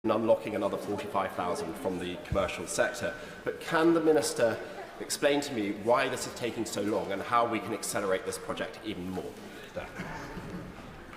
and unlocking another 45,000 from the commercial sector. But can the Minister explain to me why this is taking so long and how we can accelerate this project even more?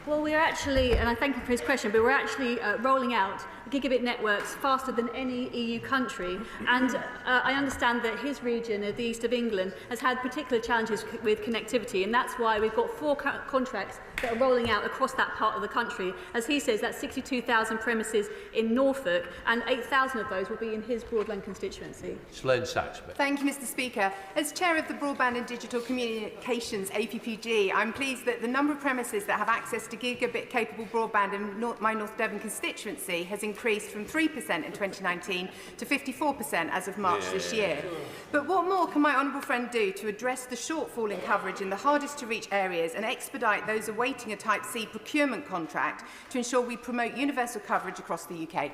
Well, we're actually, and I thank you for his question, but we're actually rolling out gigabit networks faster than any EU country. And I understand that his region, the east of England, has had particular challenges with connectivity, and that's why we've got 4 contracts that are rolling out across that part of the country. As he says, that's 62,000 premises in Norfolk, and 8,000 of those will be in his broadband constituency. Thank you, Mr. Speaker. As Chair of the Broadband and Digital Communications APPG, I'm pleased that the number of premises that have access to gigabit-capable broadband in my North Devon constituency has increased from 3% in 2019 to 54% as of March this year. But what more can my honourable friend do to address the shortfall in coverage in the hardest-to-reach areas and expedite those awaiting a Type C procurement contract to ensure we promote universal coverage across the UK?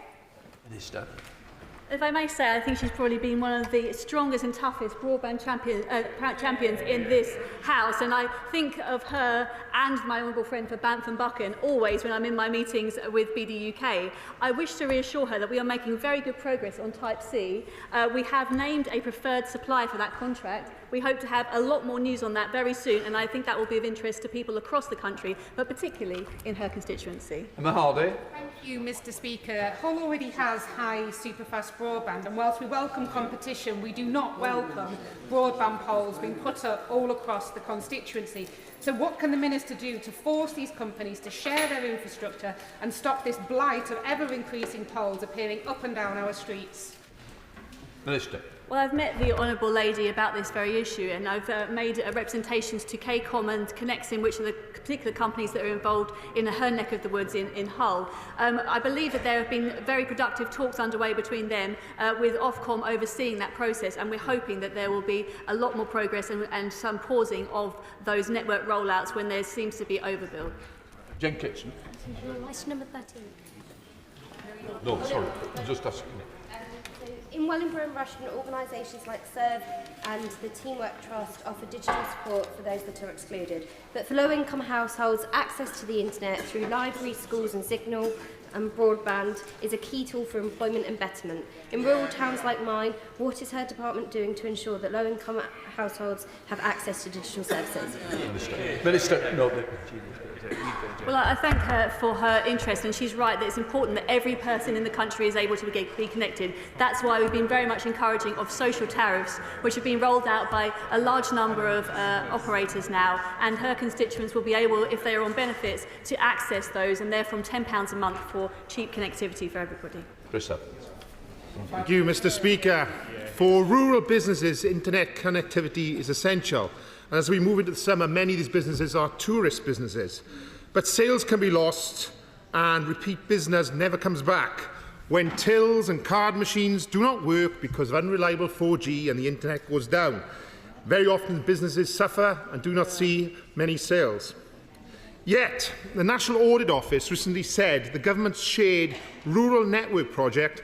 Minister. If I may say, I think she's probably been one of the strongest and toughest broadband champions in this House, and I think of her and my honourable friend for Banff and Buchan always when I'm in my meetings with BDUK. I wish to reassure her that we are making very good progress on Type C. We have named a preferred supplier for that contract. We hope to have a lot more news on that very soon, and I think that will be of interest to people across the country, but particularly in her constituency. Emma Hardy. Thank you, Mr. Speaker. Hull already has high superfast broadband, and whilst we welcome competition, we do not welcome broadband poles being put up all across the constituency. So what can the Minister do to force these companies to share their infrastructure and stop this blight of ever-increasing poles appearing up and down our streets? Minister. Well, I've met the Honourable Lady about this very issue, and I've made representations to KCOM and Connexin, which are the particular companies that are involved in her neck of the woods in Hull. I believe that there have been very productive talks underway between them, with Ofcom overseeing that process, and we're hoping that there will be a lot more progress and some pausing of those network rollouts when there seems to be overbuild. Jen Kitson. Question number 13. No, sorry, I'm just asking. In Wellingborough and Rushden, organisations like Serve and the Teamwork Trust offer digital support for those that are excluded. But for low-income households, access to the internet through libraries, schools and signal and broadband is a key tool for employment and betterment. In rural towns like mine, what is her department doing to ensure that low-income households have access to digital services? Minister. No. Well, I thank her for her interest, and she's right that it's important that every person in the country is able to be connected. That's why we've been very much encouraging of social tariffs, which have been rolled out by a large number of operators now, and her constituents will be able, if they are on benefits, to access those, and they're from £10 a month for cheap connectivity for everybody. Chris Evans. Thank you, Mr. Speaker. For rural businesses, internet connectivity is essential. And as we move into the summer, many of these businesses are tourist businesses. But sales can be lost and repeat business never comes back when tills and card machines do not work because of unreliable 4G and the internet goes down. Very often businesses suffer and do not see many sales. Yet, the National Audit Office recently said the government's shared rural network project,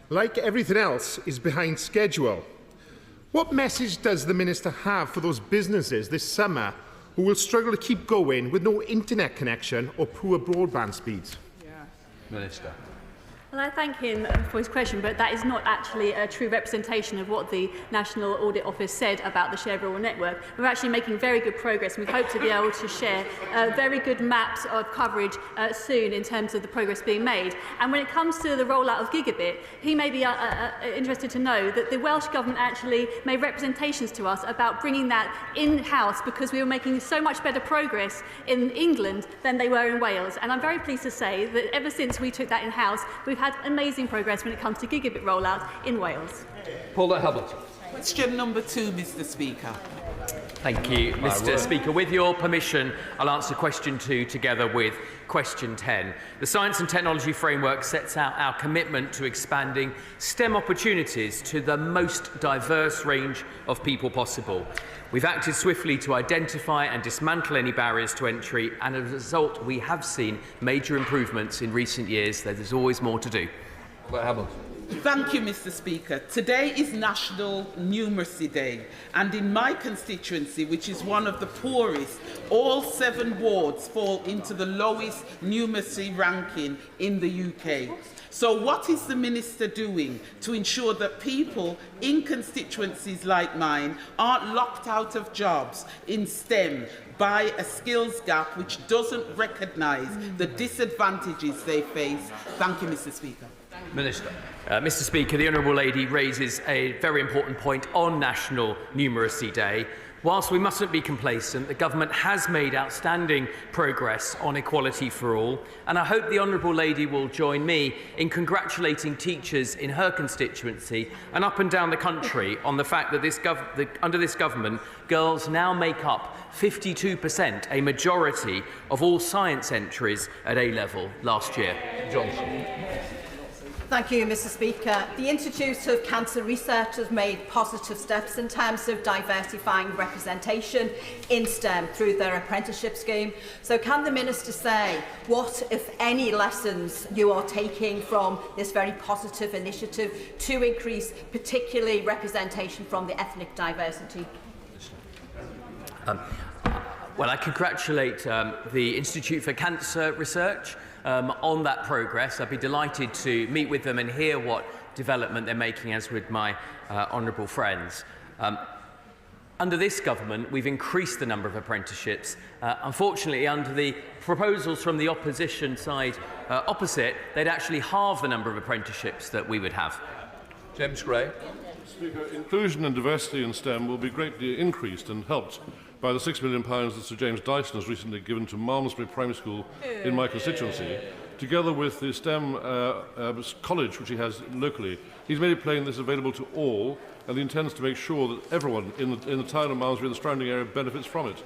like everything else, is behind schedule. What message does the Minister have for those businesses this summer who will struggle to keep going with no internet connection or poor broadband speeds? Minister. Well, I thank him for his question, but that is not actually a true representation of what the National Audit Office said about the shared rural network. We're actually making very good progress, and we hope to be able to share very good maps of coverage soon in terms of the progress being made. And when it comes to the rollout of gigabit, he may be interested to know that the Welsh Government actually made representations to us about bringing that in-house because we were making so much better progress in England than they were in Wales. And I'm very pleased to say that ever since we took that in-house, we've had amazing progress when it comes to gigabit rollout in Wales. Paula Hamilton. Question number 2, Mr. Speaker. Thank you, Mr. Speaker. With your permission, I'll answer question 2 together with question 10. The Science and Technology Framework sets out our commitment to expanding STEM opportunities to the most diverse range of people possible. We've acted swiftly to identify and dismantle any barriers to entry, and as a result, we have seen major improvements in recent years, though there's always more to do. Thank you, Mr. Speaker. Today is National Numeracy Day, and in my constituency, which is one of the poorest, all 7 wards fall into the lowest numeracy ranking in the UK. So what is the Minister doing to ensure that people in constituencies like mine aren't locked out of jobs in STEM by a skills gap which doesn't recognise the disadvantages they face? Thank you, Mr. Speaker. Minister. Mr. Speaker, the Honourable Lady raises a very important point on National Numeracy Day. Whilst we mustn't be complacent, the government has made outstanding progress on equality for all, and I hope the Honourable Lady will join me in congratulating teachers in her constituency and up and down the country on the fact that under this government, girls now make up 52%, a majority of all science entries at A-level last year. Johnson. Thank you, Mr. Speaker. The Institute of Cancer Research has made positive steps in terms of diversifying representation in STEM through their apprenticeship scheme. So can the Minister say what, if any, lessons you are taking from this very positive initiative to increase particularly representation from the ethnic diversity? Well, I congratulate the Institute for Cancer Research on that progress. I'd be delighted to meet with them and hear what development they're making, as with my honourable friends. Under this government, we've increased the number of apprenticeships. Unfortunately, under the proposals from the opposition side opposite, they'd actually halve the number of apprenticeships that we would have. James Gray. Speaker, inclusion and diversity in STEM will be greatly increased and helped by the £6 million that Sir James Dyson has recently given to Malmesbury Primary School in my constituency, together with the STEM college which he has locally. He's made it plain this is available to all, and he intends to make sure that everyone in the town of Malmesbury and the surrounding area benefits from it.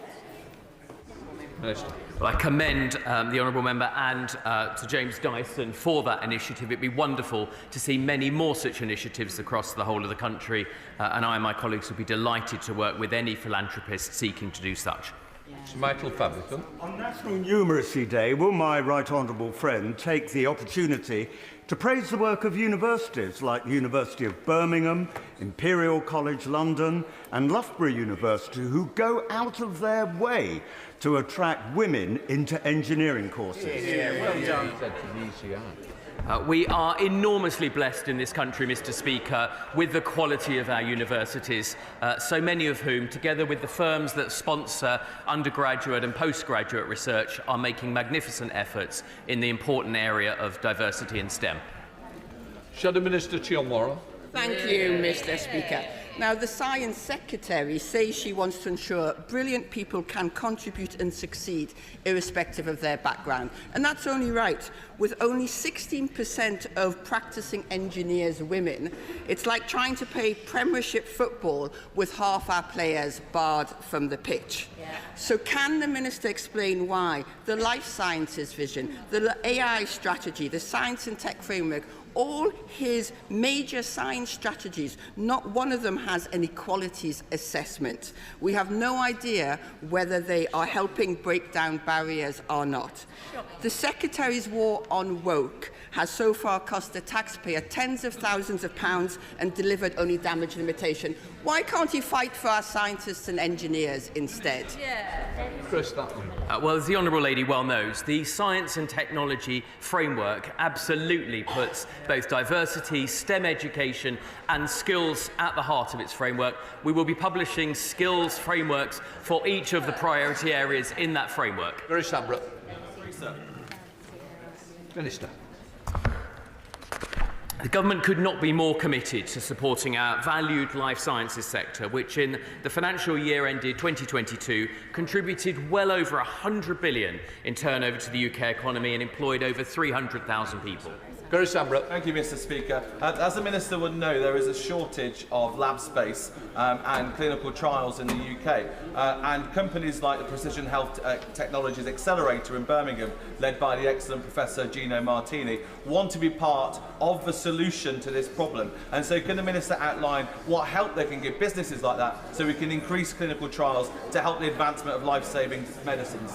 Minister. Well, I commend the Honourable Member and Sir James Dyson for that initiative. It'd be wonderful to see many more such initiatives across the whole of the country, and I and my colleagues would be delighted to work with any philanthropist seeking to do such. Michael Fabricant. On National Numeracy Day, will my right honourable friend take the opportunity to praise the work of universities like the University of Birmingham, Imperial College London and Loughborough University, who go out of their way to attract women into engineering courses? Well done. We are enormously blessed in this country, Mr. Speaker, with the quality of our universities, so many of whom, together with the firms that sponsor undergraduate and postgraduate research, are making magnificent efforts in the important area of diversity in STEM. Shadow Minister Chiomoro. Thank you, Mr. Speaker. Now, the Science Secretary says she wants to ensure brilliant people can contribute and succeed, irrespective of their background. And that's only right. With only 16% of practising engineers women, it's like trying to play Premiership football with half our players barred from the pitch. So can the Minister explain why the life sciences vision, the AI strategy, the science and tech framework, all his major science strategies, not one of them has an equalities assessment? We have no idea whether they are helping break down barriers or not. The Secretary's war on woke has so far cost the taxpayer tens of thousands of pounds and delivered only damage limitation. Why can't he fight for our scientists and engineers instead? Chris, that one. Well, as the Honourable Lady well knows, the science and technology framework absolutely puts both diversity, STEM education and skills at the heart of its framework. We will be publishing skills frameworks for each of the priority areas in that framework. Very Sabra. Minister. The government could not be more committed to supporting our valued life sciences sector, which in the financial year ended 2022 contributed well over 100 billion in turnover to the UK economy and employed over 300,000 people. Thank you, Mr. Speaker. As the Minister would know, there is a shortage of lab space and clinical trials in the UK. And companies like the Precision Health Technologies Accelerator in Birmingham, led by the excellent Professor Gino Martini, want to be part of the solution to this problem. And so can the Minister outline what help they can give businesses like that so we can increase clinical trials to help the advancement of life-saving medicines?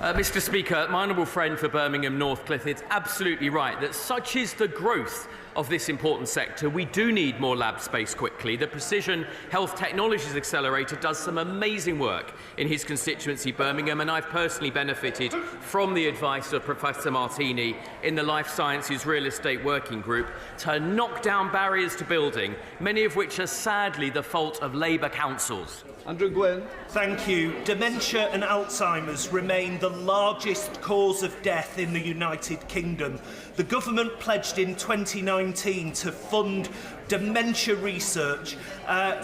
Mr. Speaker, my honourable friend for Birmingham Northcliffe is absolutely right that such is the growth of this important sector. We do need more lab space quickly. The Precision Health Technologies Accelerator does some amazing work in his constituency, Birmingham, and I've personally benefited from the advice of Professor Martini in the Life Sciences Real Estate Working Group to knock down barriers to building, many of which are sadly the fault of Labour councils. Andrew Gwynn. Thank you. Dementia and Alzheimer's remain the largest cause of death in the United Kingdom. The government pledged in 2019 to fund dementia research.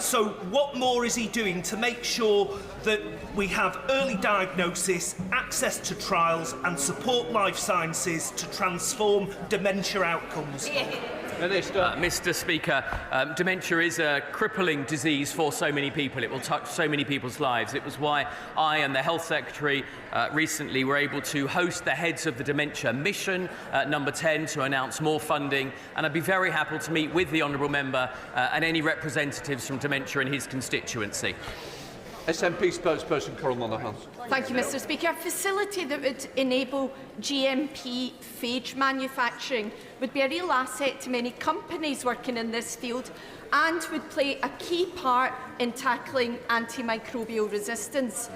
So what more is he doing to make sure that we have early diagnosis, access to trials and support life sciences to transform dementia outcomes? Mr. Speaker, dementia is a crippling disease for so many people. It will touch so many people's lives. It was why I and the Health Secretary recently were able to host the heads of the Dementia Mission, number 10, to announce more funding. And I'd be very happy to meet with the Honourable Member and any representatives from dementia in his constituency. SNP spokesperson Coral Monaghan. Thank you, Mr. Speaker. A facility that would enable GMP phage manufacturing would be a real asset to many companies working in this field and would play a key part in tackling antimicrobial resistance.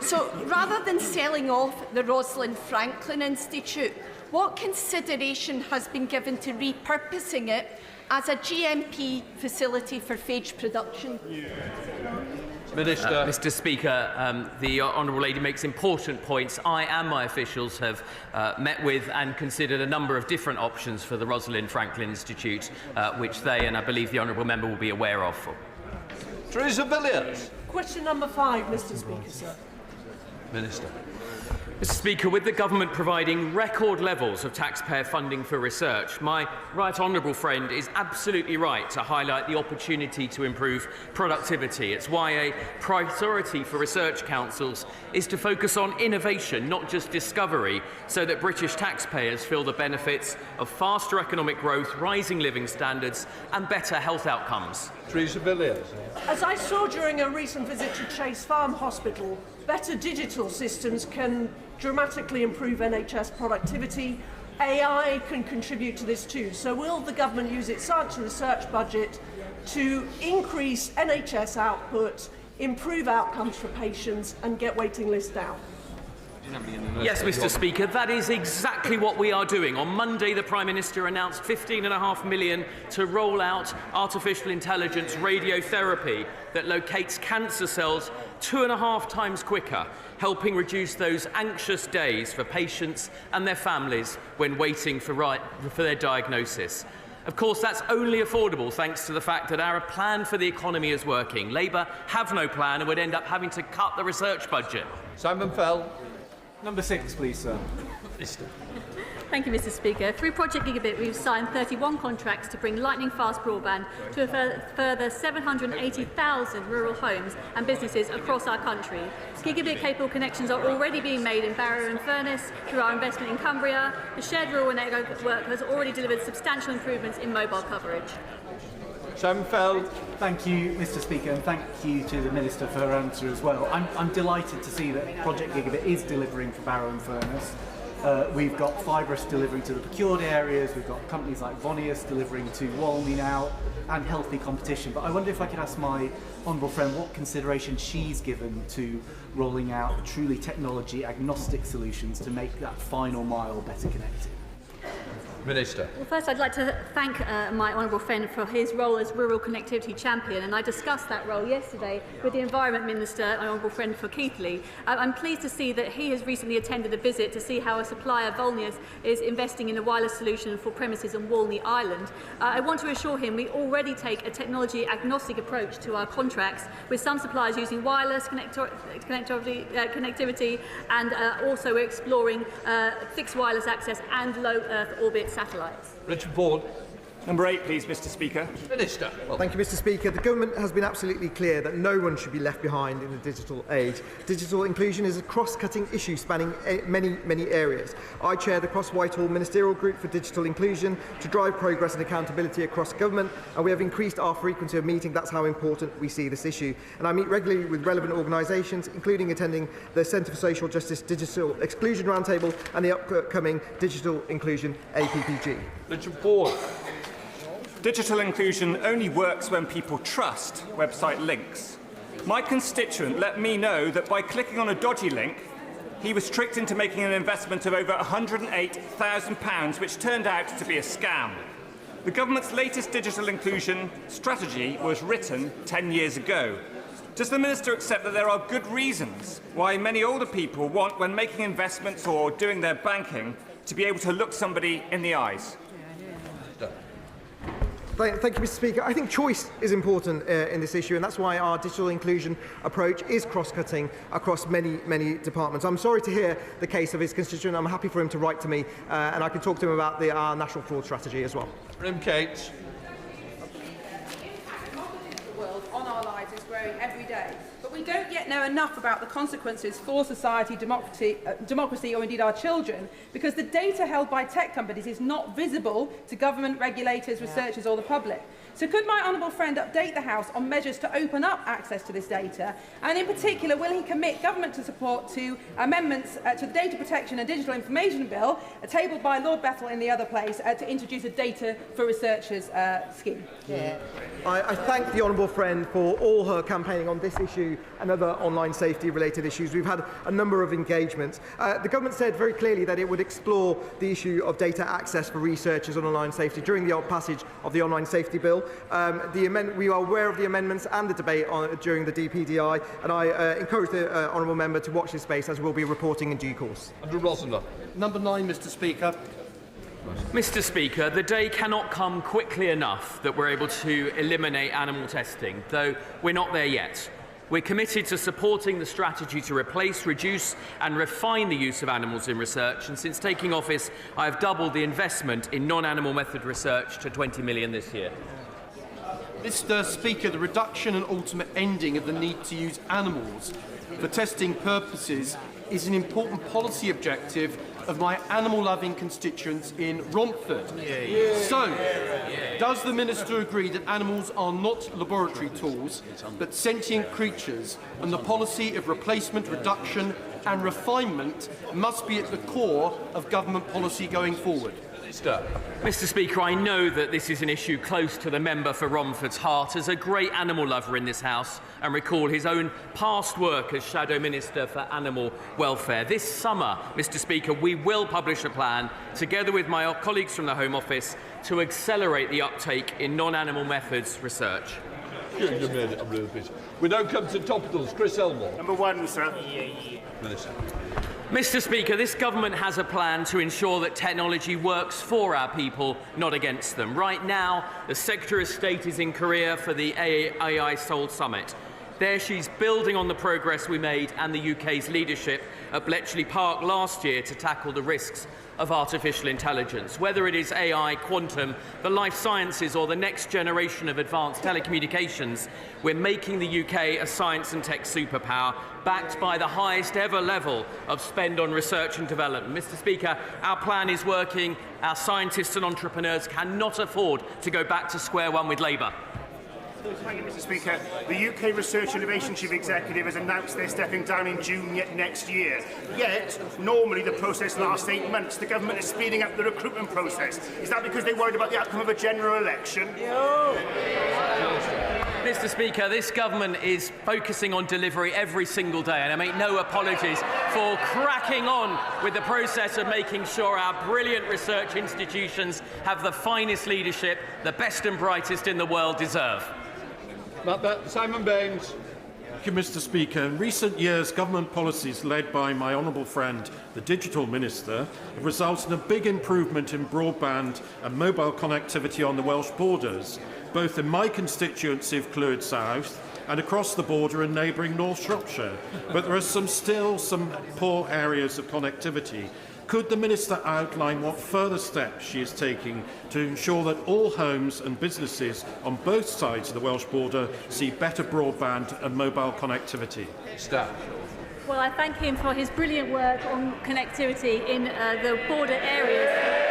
So rather than selling off the Rosalind Franklin Institute, what consideration has been given to repurposing it as a GMP facility for phage production? Minister. Mr. Speaker, the Honourable Lady makes important points. I and my officials have met with and considered a number of different options for the Rosalind Franklin Institute, which they and I believe the Honourable Member will be aware of. Teresa Villiers. Question number 5, Mr. Speaker, sir. Minister. Mr. Speaker, with the government providing record levels of taxpayer funding for research, my right honourable friend is absolutely right to highlight the opportunity to improve productivity. It's why a priority for research councils is to focus on innovation, not just discovery, so that British taxpayers feel the benefits of faster economic growth, rising living standards and better health outcomes. Teresa Villiers. As I saw during a recent visit to Chase Farm Hospital, better digital systems can dramatically improve NHS productivity. AI can contribute to this too. So will the government use its science and research budget to increase NHS output, improve outcomes for patients and get waiting lists down? Yes, Mr. Speaker, that is exactly what we are doing. On Monday, the Prime Minister announced £15.5 million to roll out artificial intelligence radiotherapy that locates cancer cells 2.5 times quicker, helping reduce those anxious days for patients and their families when waiting for their diagnosis. Of course, that's only affordable thanks to the fact that our plan for the economy is working. Labour have no plan and would end up having to cut the research budget. Simon Fell. Number 6, please, sir. Thank you, Mr. Speaker. Through Project Gigabit, we've signed 31 contracts to bring lightning-fast broadband to a further 780,000 rural homes and businesses across our country. Gigabit-capable connections are already being made in Barrow and Furness through our investment in Cumbria. The shared rural network has already delivered substantial improvements in mobile coverage. Simon Fell. Thank you, Mr. Speaker, and thank you to the Minister for her answer as well. I'm delighted to see that Project Gigabit is delivering for Barrow and Furness. We've got Fibrous delivering to the procured areas, we've got companies like Vonius delivering to Walney now, and healthy competition. But I wonder if I could ask my honourable friend what consideration she's given to rolling out truly technology agnostic solutions to make that final mile better connected. Minister. Well, first I'd like to thank my honourable friend for his role as Rural Connectivity Champion, and I discussed that role yesterday with the Environment Minister, my honourable friend for Keithley. I'm pleased to see that he has recently attended a visit to see how a supplier, Volnius, is investing in a wireless solution for premises on Walney Island. I want to assure him we already take a technology agnostic approach to our contracts, with some suppliers using wireless connectivity, and also we're exploring fixed wireless access and low Earth orbit satellites. Richard Ford. Number 8, please, Mr. Speaker. Minister. Thank you, Mr. Speaker. The government has been absolutely clear that no one should be left behind in the digital age. Digital inclusion is a cross-cutting issue spanning many areas. I chair the Cross-Whitehall Ministerial Group for Digital Inclusion to drive progress and accountability across government, and we have increased our frequency of meeting. That's how important we see this issue. And I meet regularly with relevant organisations, including attending the Centre for Social Justice Digital Exclusion Roundtable and the upcoming Digital Inclusion APPG. Richard Ford. Digital inclusion only works when people trust website links. My constituent let me know that by clicking on a dodgy link, he was tricked into making an investment of over £108,000, which turned out to be a scam. The government's latest digital inclusion strategy was written 10 years ago. Does the Minister accept that there are good reasons why many older people want, when making investments or doing their banking, to be able to look somebody in the eyes? Thank you, Mr. Speaker. I think choice is important in this issue, and that's why our digital inclusion approach is cross-cutting across many departments. I'm sorry to hear the case of his constituent. I'm happy for him to write to me, and I can talk to him about our national fraud strategy as well. Cates. The world on our lives is growing every day, but we don't yet know enough about the consequences for society, democracy, or indeed our children, because the data held by tech companies is not visible to government, regulators, researchers or the public. So could my honourable friend update the House on measures to open up access to this data? And in particular, will he commit government to support to amendments to the Data Protection and Digital Information Bill, tabled by Lord Bethell in the other place, to introduce a data for researchers scheme? I thank the honourable friend for all her campaigning on this issue and other online safety related issues. We've had a number of engagements. The government said very clearly that it would explore the issue of data access for researchers on online safety during the passage of the online safety bill. We are aware of the amendments and the debate during the DPDI, and I encourage the honourable member to watch this space, as we'll be reporting in due course. Andrew Rosner. Number 9, Mr. Speaker. Mr. Speaker, the day cannot come quickly enough that we're able to eliminate animal testing, though we're not there yet. We're committed to supporting the strategy to replace, reduce and refine the use of animals in research, and since taking office I have doubled the investment in non-animal method research to 20 million this year. Mr. Speaker, the reduction and ultimate ending of the need to use animals for testing purposes is an important policy objective of my animal-loving constituents in Romford. So, does the Minister agree that animals are not laboratory tools, but sentient creatures, and the policy of replacement, reduction and refinement must be at the core of government policy going forward? Mr. Speaker, I know that this is an issue close to the member for Romford's heart. As a great animal lover in this House, and recall his own past work as Shadow Minister for Animal Welfare. This summer, Mr. Speaker, we will publish a plan, together with my colleagues from the Home Office, to accelerate the uptake in non-animal methods research. We now come to topicals. Chris Elmore. Number 1, sir. Minister. Mr. Speaker, this government has a plan to ensure that technology works for our people, not against them. Right now, the Secretary of State is in Korea for the AI Seoul Summit. There she's building on the progress we made and the UK's leadership at Bletchley Park last year to tackle the risks of artificial intelligence. Whether it is AI, quantum, the life sciences or the next generation of advanced telecommunications, we're making the UK a science and tech superpower, backed by the highest ever level of spend on research and development. Mr. Speaker, our plan is working. Our scientists and entrepreneurs cannot afford to go back to square one with Labour. Thank you, Mr. Speaker. The UK Research Innovation Chief Executive has announced they're stepping down in June next year. Yet, normally the process lasts 8 months. The government is speeding up the recruitment process. Is that because they're worried about the outcome of a general election? Mr. Speaker, this government is focusing on delivery every single day, and I make no apologies for cracking on with the process of making sure our brilliant research institutions have the finest leadership the best and brightest in the world deserve. Simon Baines. Thank you, Mr. Speaker. In recent years, government policies led by my honourable friend, the Digital Minister, have resulted in a big improvement in broadband and mobile connectivity on the Welsh borders, both in my constituency of Clwyd South and across the border in neighbouring North Shropshire. But there are still some poor areas of connectivity. Could the Minister outline what further steps she is taking to ensure that all homes and businesses on both sides of the Welsh border see better broadband and mobile connectivity? Well, I thank him for his brilliant work on connectivity in the border areas.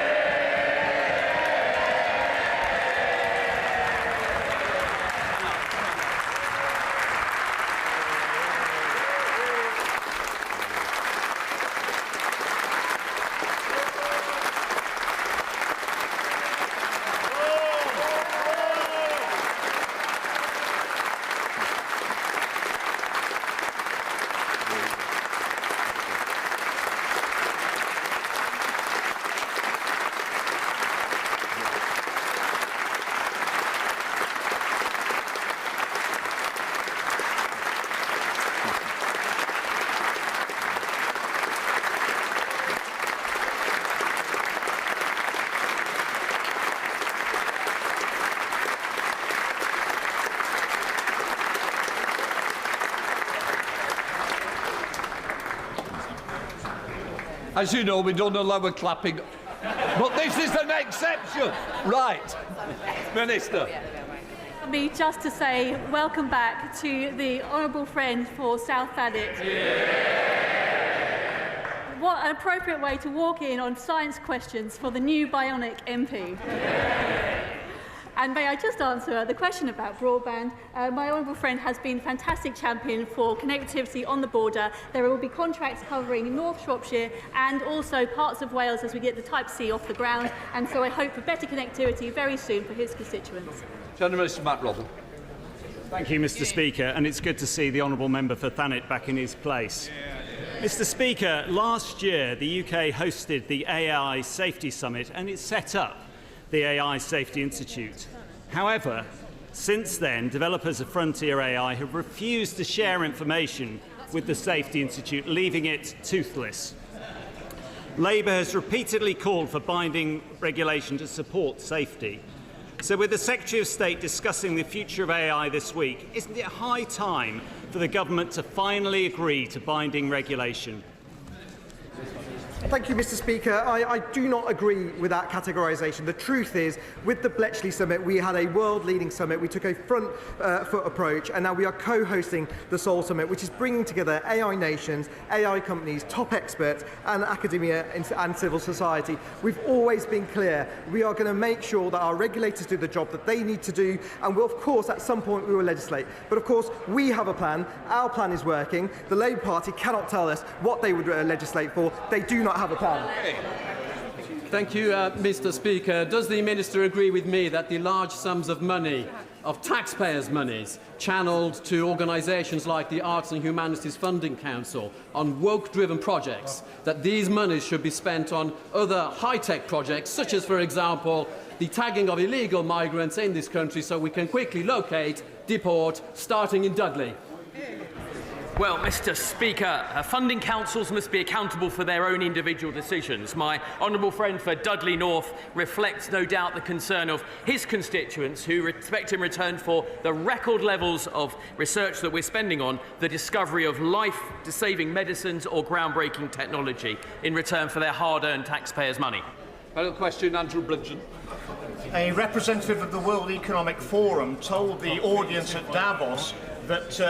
As you know, we don't allow a clapping, but this is an exception. Right. Minister. Me just to say welcome back to the honourable friend for South Thanet. What an appropriate way to walk in on science questions for the new bionic MP. And may I just answer the question about broadband? My honourable friend has been a fantastic champion for connectivity on the border. There will be contracts covering North Shropshire and also parts of Wales as we get the Type C off the ground. And so I hope for better connectivity very soon for his constituents. Mr. Matt Robin. Thank you, Mr. Speaker, and it's good to see the honourable member for Thanet back in his place. Mr. Speaker, last year the UK hosted the AI Safety Summit and it set up the AI Safety Institute. However, since then, developers of Frontier AI have refused to share information with the Safety Institute, leaving it toothless. Labour has repeatedly called for binding regulation to support safety. So with the Secretary of State discussing the future of AI this week, isn't it high time for the government to finally agree to binding regulation? Thank you, Mr. Speaker. I do not agree with that categorisation. The truth is, with the Bletchley Summit, we had a world-leading summit. We took a front-foot approach, and now we are co-hosting the Seoul Summit, which is bringing together AI nations, AI companies, top experts, and academia and civil society. We've always been clear. We are going to make sure that our regulators do the job that they need to do, and we'll, of course, at some point, we will legislate. But, of course, we have a plan. Our plan is working. The Labour Party cannot tell us what they would legislate for. They do not have a plan. Thank you, Mr. Speaker. Does the Minister agree with me that the large sums of money, of taxpayers' monies, channelled to organisations like the Arts and Humanities Funding Council on woke-driven projects, that these monies should be spent on other high-tech projects, such as, for example, the tagging of illegal migrants in this country so we can quickly locate, deport, starting in Dudley? Well, Mr. Speaker, funding councils must be accountable for their own individual decisions. My honourable friend for Dudley North reflects, no doubt, the concern of his constituents who expect in return for the record levels of research that we're spending on the discovery of life-saving medicines or groundbreaking technology in return for their hard-earned taxpayers' money. Final question, Andrew Bridgen. A representative of the World Economic Forum told the audience at Davos that,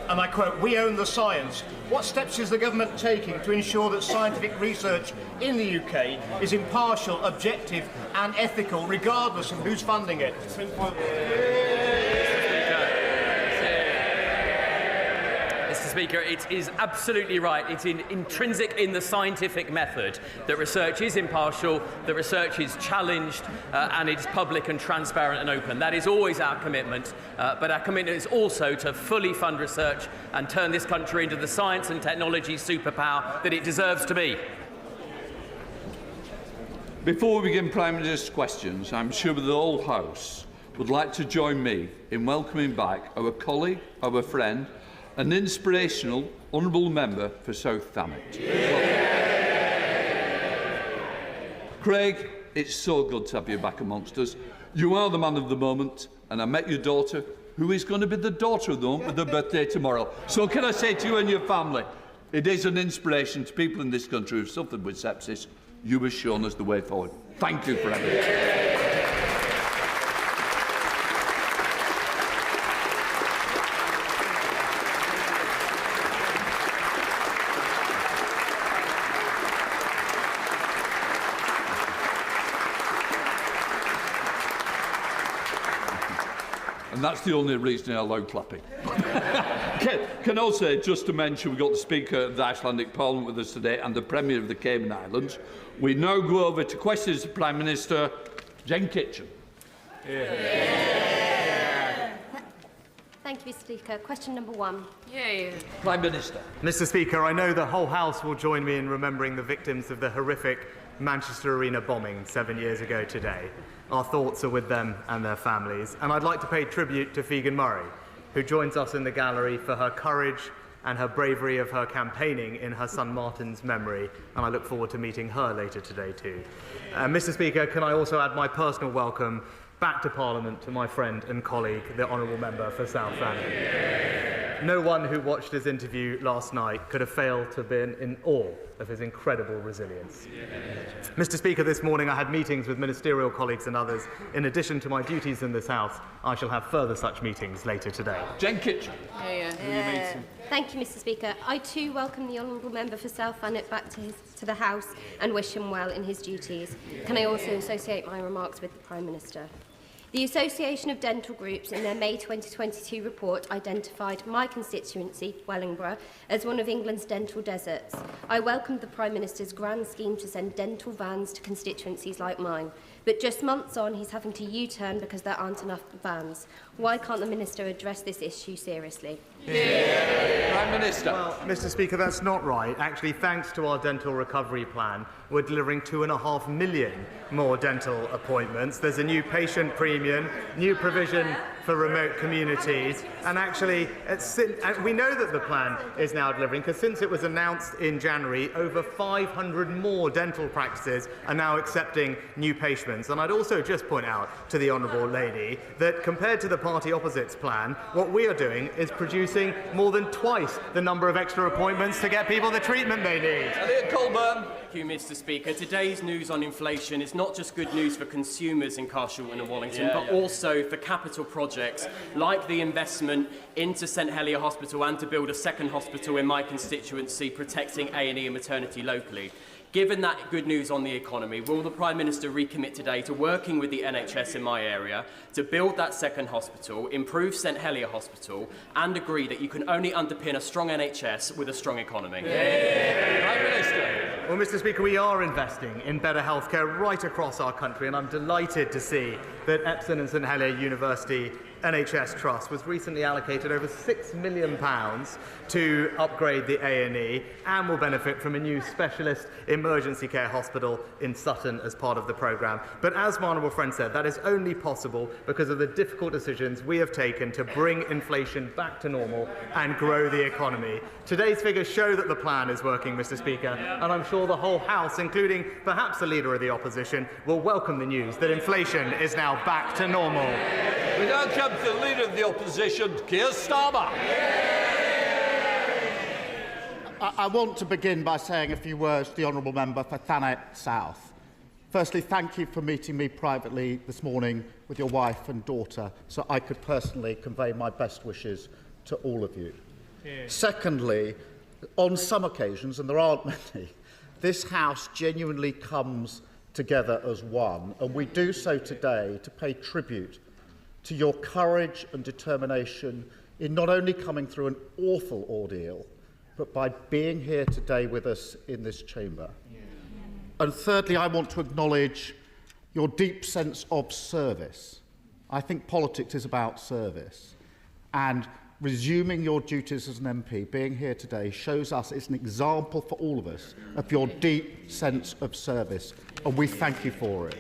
and I quote, "We own the science." What steps is the government taking to ensure that scientific research in the UK is impartial, objective and ethical, regardless of who's funding it? Mr. Speaker, it is absolutely right. It's intrinsic in the scientific method that research is impartial, that research is challenged, and it's public and transparent and open. That is always our commitment, but our commitment is also to fully fund research and turn this country into the science and technology superpower that it deserves to be. Before we begin Prime Minister's questions, I'm sure the whole House would like to join me in welcoming back our colleague, our friend, an inspirational, honourable member for South Thanet. Craig, it's so good to have you back amongst us. You are the man of the moment, and I met your daughter, who is going to be the daughter of the moment with her birthday tomorrow. So can I say to you and your family, it is an inspiration to people in this country who've suffered with sepsis. You have shown us the way forward. Thank you for everything. And that's the only reason I allow clapping. Can also, just to mention, we've got the Speaker of the Icelandic Parliament with us today and the Premier of the Cayman Islands. We now go over to questions to the Prime Minister, Jen Kitchen. Thank you, Mr. Speaker. Question number 1. Prime Minister. Mr. Speaker, I know the whole House will join me in remembering the victims of the horrific Manchester Arena bombing 7 years ago today. Our thoughts are with them and their families. And I'd like to pay tribute to Figen Murray, who joins us in the gallery for her courage and her bravery of her campaigning in her son Martin's memory. And I look forward to meeting her later today too. Mr. Speaker, can I also add my personal welcome back to Parliament to my friend and colleague, the Honourable Member for South Thanet. No one who watched his interview last night could have failed to have been in awe of his incredible resilience. Mr. Speaker, this morning I had meetings with ministerial colleagues and others. In addition to my duties in this House, I shall have further such meetings later today. Jen Kitchen. Thank you, Mr. Speaker. I too welcome the Honourable Member for South Thanet back to the House and wish him well in his duties. Can I also associate my remarks with the Prime Minister? The Association of Dental Groups in their May 2022 report identified my constituency, Wellingborough, as one of England's dental deserts. I welcomed the Prime Minister's grand scheme to send dental vans to constituencies like mine. But just months on, he's having to U-turn because there aren't enough vans. Why can't the Minister address this issue seriously? Prime Minister. Well, Mr. Speaker, that's not right. Actually, thanks to our dental recovery plan, we're delivering 2.5 million more dental appointments. There's a new patient premium, new provision for remote communities, and actually, we know that the plan is now delivering because since it was announced in January, over 500 more dental practices are now accepting new patients. And I'd also just point out to the Honourable Lady that compared to the party opposite's plan, what we are doing is producing more than twice the number of extra appointments to get people the treatment they need. Elliot Colburn. Thank you, Mr. Speaker. Today's news on inflation is not just good news for consumers in Carshalton and Wallington, but also for capital projects like the investment into St Helier Hospital and to build a second hospital in my constituency, protecting A&E and maternity locally. Given that good news on the economy, will the Prime Minister recommit today to working with the NHS in my area to build that second hospital, improve St Helier Hospital, and agree that you can only underpin a strong NHS with a strong economy? Prime Minister. Well, Mr. Speaker, we are investing in better healthcare right across our country, and I'm delighted to see that Epsom and St Helier University NHS Trust was recently allocated over £6 million to upgrade the A&E and will benefit from a new specialist emergency care hospital in Sutton as part of the programme. But as my honourable friend said, that is only possible because of the difficult decisions we have taken to bring inflation back to normal and grow the economy. Today's figures show that the plan is working, Mr. Speaker, and I'm sure the whole House, including perhaps the Leader of the Opposition, will welcome the news that inflation is now back to normal. We now come to the Leader of the Opposition, Keir Starmer. I want to begin by saying a few words to the Honourable Member for Thanet South. Firstly, thank you for meeting me privately this morning with your wife and daughter so I could personally convey my best wishes to all of you. Secondly, on some occasions, and there aren't many, this House genuinely comes together as one, and we do so today to pay tribute to your courage and determination in not only coming through an awful ordeal, but by being here today with us in this chamber. And thirdly, I want to acknowledge your deep sense of service. I think politics is about service. And resuming your duties as an MP, being here today, shows us it's an example for all of us of your deep sense of service. And we thank you for it.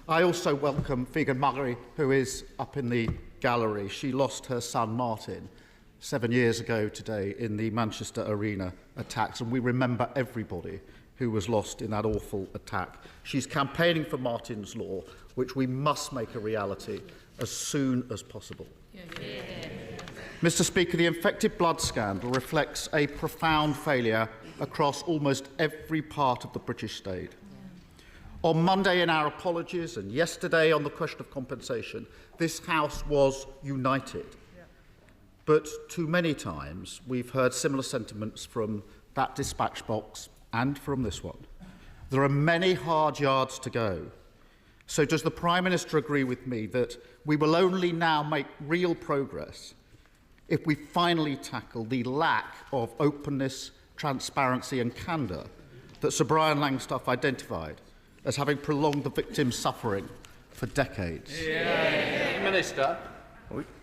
I also welcome Figen Murray, who is up in the gallery. She lost her son Martin 7 years ago today in the Manchester Arena attacks, and we remember everybody who was lost in that awful attack. She's campaigning for Martin's Law, which we must make a reality as soon as possible. Mr. Speaker, the infected blood scandal reflects a profound failure across almost every part of the British state. On Monday in our apologies and yesterday on the question of compensation, this House was united. But too many times we've heard similar sentiments from that dispatch box and from this one. There are many hard yards to go. So does the Prime Minister agree with me that we will only now make real progress if we finally tackle the lack of openness, transparency and candour that Sir Brian Langstaff identified as having prolonged the victims' suffering for decades? Minister.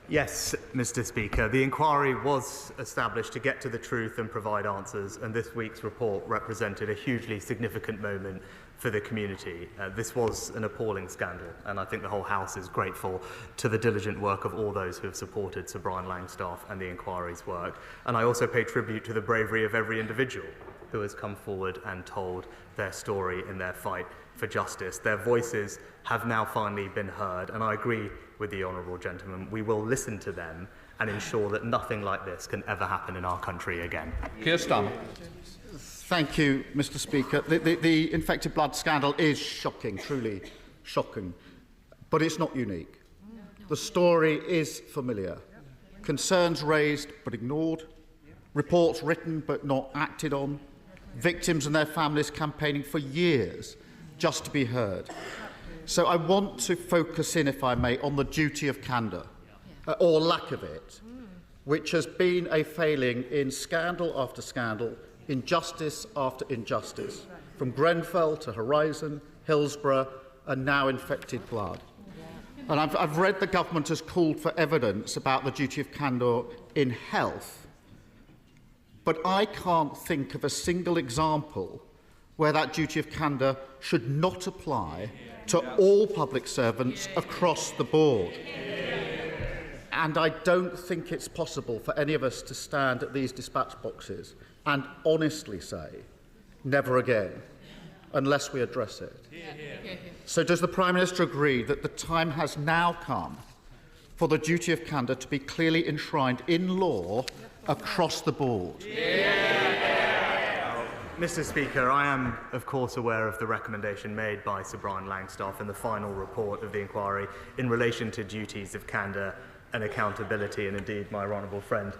Yes, Mr. Speaker. The inquiry was established to get to the truth and provide answers, and this week's report represented a hugely significant moment for the community. This was an appalling scandal, and I think the whole House is grateful to the diligent work of all those who have supported Sir Brian Langstaff and the inquiry's work. And I also pay tribute to the bravery of every individual who has come forward and told their story in their fight for justice. Their voices have now finally been heard, and I agree with the honourable gentleman. We will listen to them and ensure that nothing like this can ever happen in our country again. Keir Starmer. Thank you, Mr. Speaker. The infected blood scandal is shocking, truly shocking, but it's not unique. The story is familiar. Concerns raised but ignored, reports written but not acted on, victims and their families campaigning for years just to be heard. So I want to focus in, if I may, on the duty of candour, or lack of it, which has been a failing in scandal after scandal, injustice after injustice, from Grenfell to Horizon, Hillsborough, and now infected blood. And I've read the government has called for evidence about the duty of candour in health, but I can't think of a single example where that duty of candour should not apply to all public servants across the board. And I don't think it's possible for any of us to stand at these dispatch boxes and honestly say, never again, unless we address it. So does the Prime Minister agree that the time has now come for the duty of candour to be clearly enshrined in law across the board? Mr. Speaker, I am, of course, aware of the recommendation made by Sir Brian Langstaff in the final report of the inquiry in relation to duties of candour and accountability, and indeed my honourable friend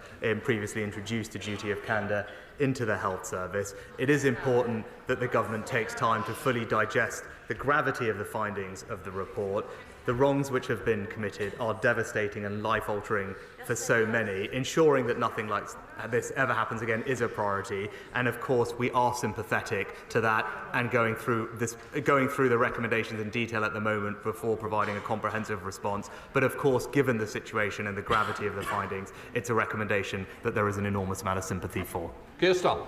previously introduced the duty of candour into the health service. It is important that the government takes time to fully digest the gravity of the findings of the report. The wrongs which have been committed are devastating and life-altering for so many. Ensuring that nothing like this ever happens again is a priority, and of course we are sympathetic to that and going through the recommendations in detail at the moment before providing a comprehensive response. But of course, given the situation and the gravity of the findings, it's a recommendation that there is an enormous amount of sympathy for. Keir Starmer.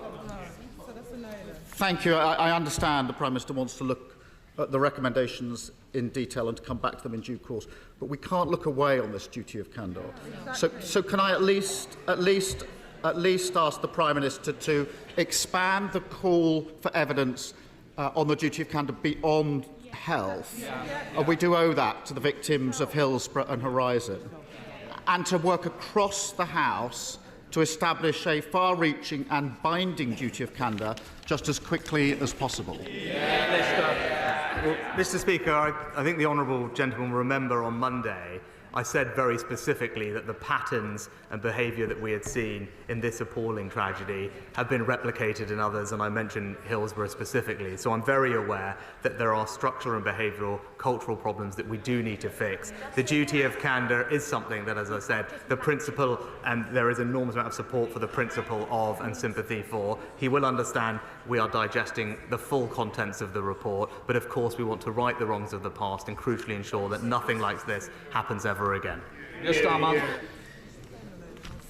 Thank you. I understand the Prime Minister wants to look at the recommendations in detail and to come back to them in due course, but we can't look away on this duty of candour. So can I at least ask the Prime Minister to expand the call for evidence on the duty of candour beyond health? We do owe that to the victims of Hillsborough and Horizon, and to work across the House to establish a far-reaching and binding duty of candour just as quickly as possible. Well, Mr. Speaker, I think the honourable gentleman will remember on Monday I said very specifically that the patterns and behaviour that we had seen in this appalling tragedy have been replicated in others, and I mentioned Hillsborough specifically. So I'm very aware that there are structural and behavioural cultural problems that we do need to fix. The duty of candour is something that, as I said, the principle, and there is an enormous amount of support for the principle of and sympathy for. He will understand we are digesting the full contents of the report, but of course we want to right the wrongs of the past and crucially ensure that nothing like this happens ever again.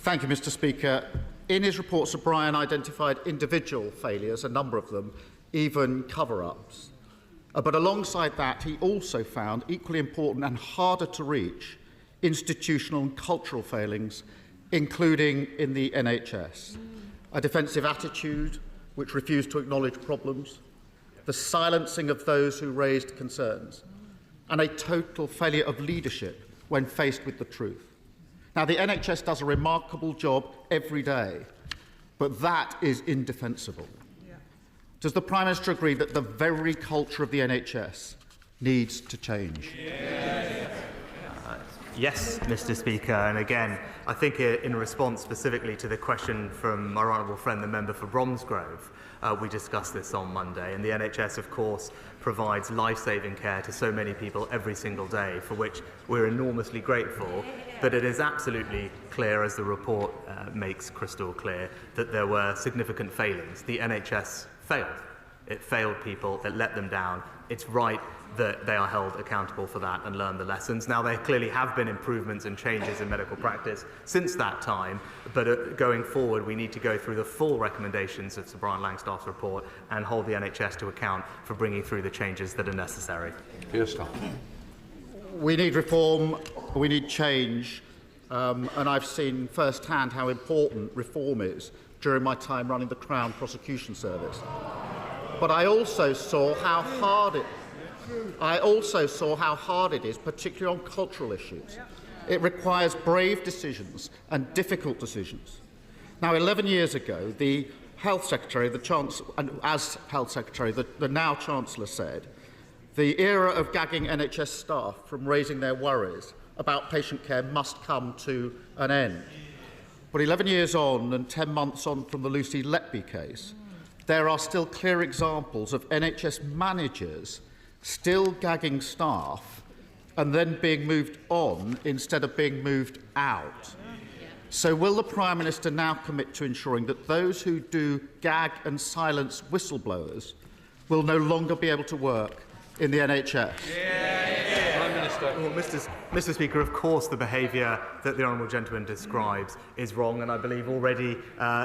Thank you, Mr. Speaker. In his report, Sir Brian identified individual failures, a number of them, even cover-ups. But alongside that, he also found equally important and harder to reach institutional and cultural failings, including in the NHS. A defensive attitude which refused to acknowledge problems, the silencing of those who raised concerns, and a total failure of leadership when faced with the truth. Now, the NHS does a remarkable job every day, but that is indefensible. Does the Prime Minister agree that the very culture of the NHS needs to change? Yes, Mr. Speaker, and again, I think in response specifically to the question from our honourable friend, the member for Bromsgrove, we discussed this on Monday, and the NHS, of course, provides life-saving care to so many people every single day, for which we're enormously grateful. But it is absolutely clear, as the report makes crystal clear, that there were significant failings. The NHS failed. It failed people, it let them down. It's right that they are held accountable for that and learn the lessons. Now, there clearly have been improvements and changes in medical practice since that time, but going forward, we need to go through the full recommendations of Sir Brian Langstaff's report and hold the NHS to account for bringing through the changes that are necessary. We need reform, we need change, and I've seen firsthand how important reform is during my time running the Crown Prosecution Service. But I also saw how hard it is, particularly on cultural issues. It requires brave decisions and difficult decisions. Now, 11 years ago, the Health Secretary, the now Chancellor said, the era of gagging NHS staff from raising their worries about patient care must come to an end. But 11 years on and 10 months on from the Lucy Letby case, there are still clear examples of NHS managers still gagging staff and then being moved on instead of being moved out. So will the Prime Minister now commit to ensuring that those who do gag and silence whistleblowers will no longer be able to work in the NHS? Prime Minister. Well, Mr. Speaker, of course the behaviour that the honourable gentleman describes is wrong and I believe already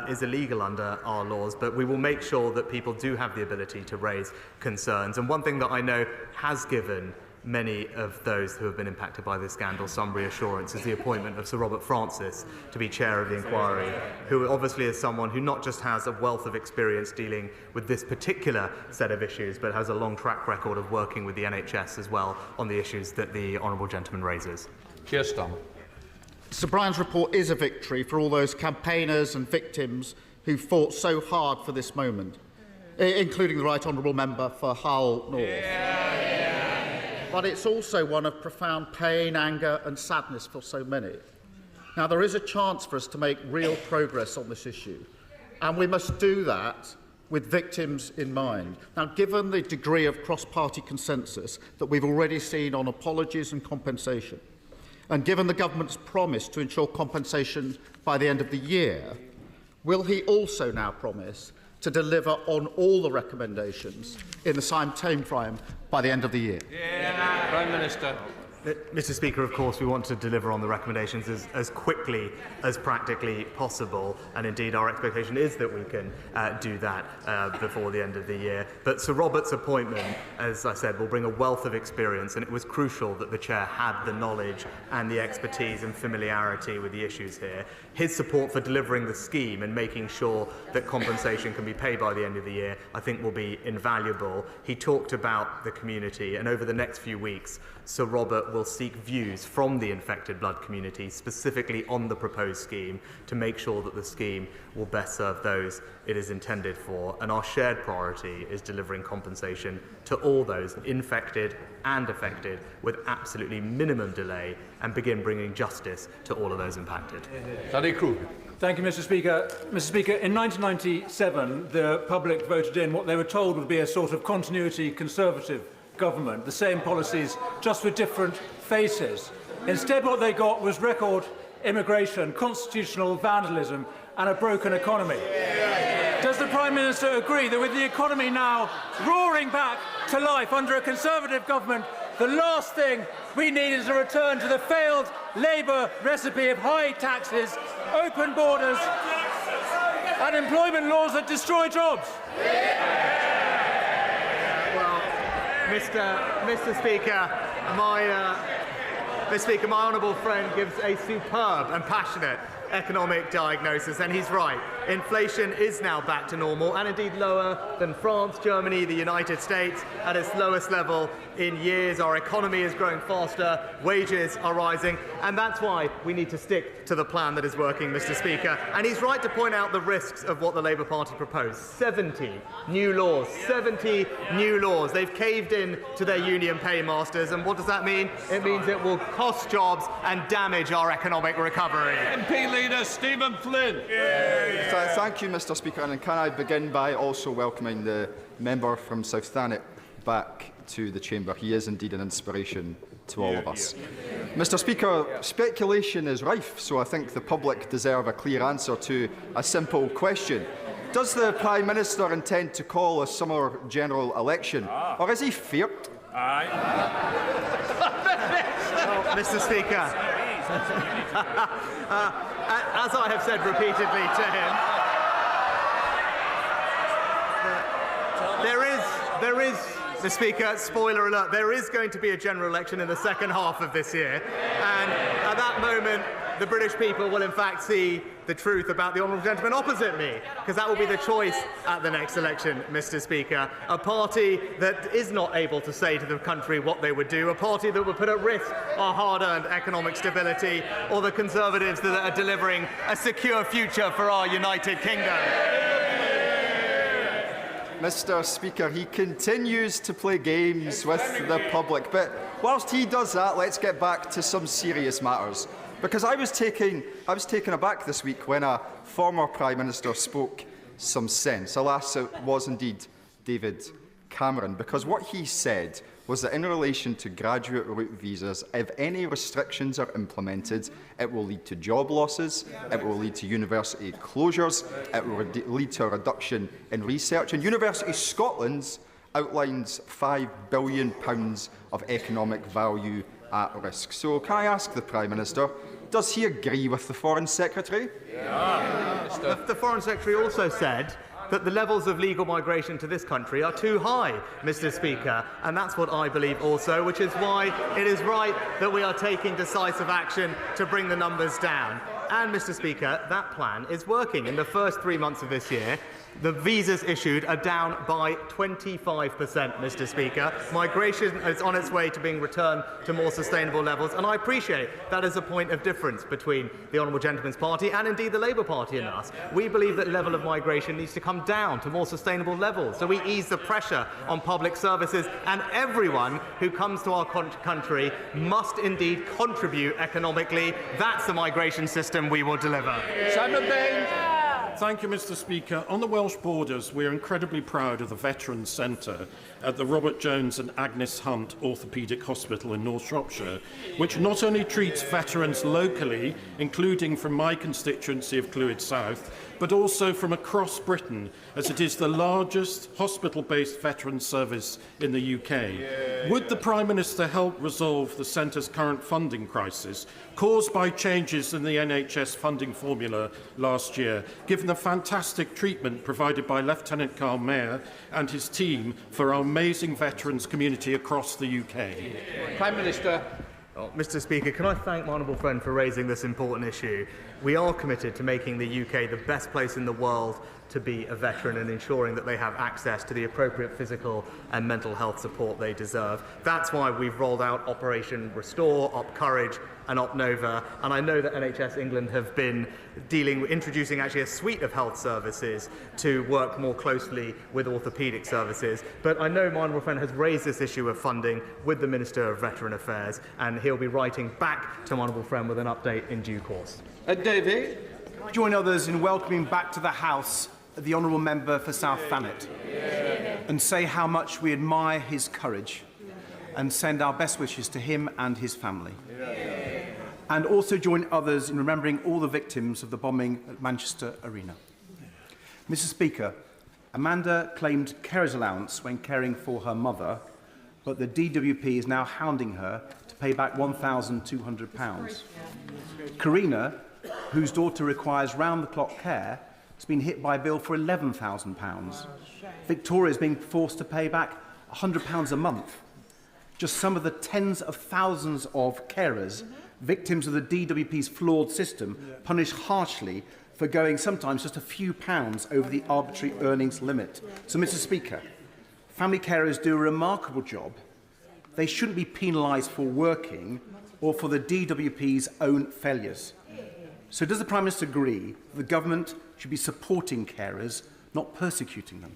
is illegal under our laws, but we will make sure that people do have the ability to raise concerns. And one thing that I know has given many of those who have been impacted by this scandal some reassurance is the appointment of Sir Robert Francis to be chair of the inquiry, who obviously is someone who not just has a wealth of experience dealing with this particular set of issues, but has a long track record of working with the NHS as well on the issues that the honourable gentleman raises. Keir Starmer. Sir Brian's report is a victory for all those campaigners and victims who fought so hard for this moment, including the Right Honourable Member for Hull North. But it's also one of profound pain, anger and sadness for so many. Now, there is a chance for us to make real progress on this issue, and we must do that with victims in mind. Now, given the degree of cross-party consensus that we've already seen on apologies and compensation, and given the government's promise to ensure compensation by the end of the year, will he also now promise to deliver on all the recommendations in the same timeframe by the end of the year? Prime Minister. Mr. Speaker, of course, we want to deliver on the recommendations as quickly as practically possible, and indeed our expectation is that we can do that before the end of the year. But Sir Robert's appointment, as I said, will bring a wealth of experience, and it was crucial that the Chair had the knowledge and the expertise and familiarity with the issues here. His support for delivering the scheme and making sure that compensation can be paid by the end of the year, I think, will be invaluable. He talked about the community, and over the next few weeks, Sir Robert will seek views from the infected blood community, specifically on the proposed scheme, to make sure that the scheme will best serve those it is intended for. And our shared priority is delivering compensation to all those infected and affected with absolutely minimum delay, and begin bringing justice to all of those impacted. Thank you, Mr. Speaker. Mr. Speaker, in 1997, the public voted in what they were told would be a sort of continuity Conservative government, the same policies, just with different faces. Instead, what they got was record immigration, constitutional vandalism and a broken economy. Does the Prime Minister agree that with the economy now roaring back to life under a Conservative government, the last thing we need is a return to the failed Labour recipe of high taxes, open borders and employment laws that destroy jobs? Mr. Speaker, my honourable friend gives a superb and passionate economic diagnosis, and he's right. Inflation is now back to normal, and indeed lower than France, Germany, the United States, at its lowest level in years. Our economy is growing faster, wages are rising, and that's why we need to stick to the plan that is working, Mr. Speaker. And he's right to point out the risks of what the Labour Party proposed. 70 new laws, 70 new laws. They've caved in to their union paymasters, and what does that mean? It means it will cost jobs and damage our economic recovery. MP Leader Stephen Flynn. Thank you, Mr. Speaker, and can I begin by also welcoming the member from South Thanet back to the chamber. He is indeed an inspiration to all of us. Mr. Speaker, speculation is rife, so I think the public deserve a clear answer to a simple question. Does the Prime Minister intend to call a summer general election, or is he feared? Mr. Speaker, as I have said repeatedly to him, there is, Mr. Speaker, spoiler alert, there is going to be a general election in the second half of this year, and at that moment, the British people will in fact see the truth about the honourable gentleman opposite me, because that will be the choice at the next election, Mr. Speaker. A party that is not able to say to the country what they would do, a party that would put at risk our hard-earned economic stability, or the Conservatives that are delivering a secure future for our United Kingdom. Mr. Speaker, he continues to play games with the public, but whilst he does that, let's get back to some serious matters. Because I was taken aback this week when a former Prime Minister spoke some sense. Alas, it was indeed David Cameron, because what he said was that in relation to graduate route visas, if any restrictions are implemented, it will lead to job losses, it will lead to university closures, it will lead to a reduction in research. And University Scotland's outlines £5 billion of economic value at risk. So can I ask the Prime Minister, does he agree with the Foreign Secretary? The Foreign Secretary also said that the levels of legal migration to this country are too high, Mr. Speaker, and that's what I believe also, which is why it is right that we are taking decisive action to bring the numbers down. And, Mr. Speaker, that plan is working. In the first 3 months of this year, the visas issued are down by 25%, Mr. Speaker. Migration is on its way to being returned to more sustainable levels, and I appreciate that is a point of difference between the Honourable Gentleman's Party and indeed the Labour Party and us. We believe that the level of migration needs to come down to more sustainable levels, so we ease the pressure on public services, and everyone who comes to our country must indeed contribute economically. That's the migration system we will deliver. Simon Bain. Thank you, Mr. Speaker. On the Welsh borders, we're incredibly proud of the Veterans Centre at the Robert Jones and Agnes Hunt Orthopaedic Hospital in North Shropshire, which not only treats veterans locally, including from my constituency of Clwyd South, but also from across Britain, as it is the largest hospital-based veterans service in the UK. Would the Prime Minister help resolve the Centre's current funding crisis, caused by changes in the NHS funding formula last year, given the fantastic treatment provided by Lieutenant Carl Mayer and his team for our amazing veterans community across the UK? Prime Minister. Mr. Speaker, can I thank my honourable friend for raising this important issue? We are committed to making the UK the best place in the world to be a veteran and ensuring that they have access to the appropriate physical and mental health support they deserve. That's why we've rolled out Operation Restore, Op Courage and Op Nova, and I know that NHS England have been introducing actually a suite of health services to work more closely with orthopaedic services. But I know my honourable friend has raised this issue of funding with the Minister of Veteran Affairs, and he'll be writing back to my honourable friend with an update in due course. David. Join others in welcoming back to the House the Honourable Member for South Thanet and say how much we admire his courage and send our best wishes to him and his family. And also join others in remembering all the victims of the bombing at Manchester Arena. Mr. Speaker, Amanda claimed carer's allowance when caring for her mother, but the DWP is now hounding her to pay back £1,200. Karina, whose daughter requires round-the-clock care, has been hit by a bill for £11,000. Victoria is being forced to pay back £100 a month. Just some of the tens of thousands of carers victims of the DWP's flawed system punished harshly for going sometimes just a few pounds over the arbitrary earnings limit. So, Mr. Speaker, family carers do a remarkable job. They shouldn't be penalised for working or for the DWP's own failures. So does the Prime Minister agree that the government should be supporting carers, not persecuting them?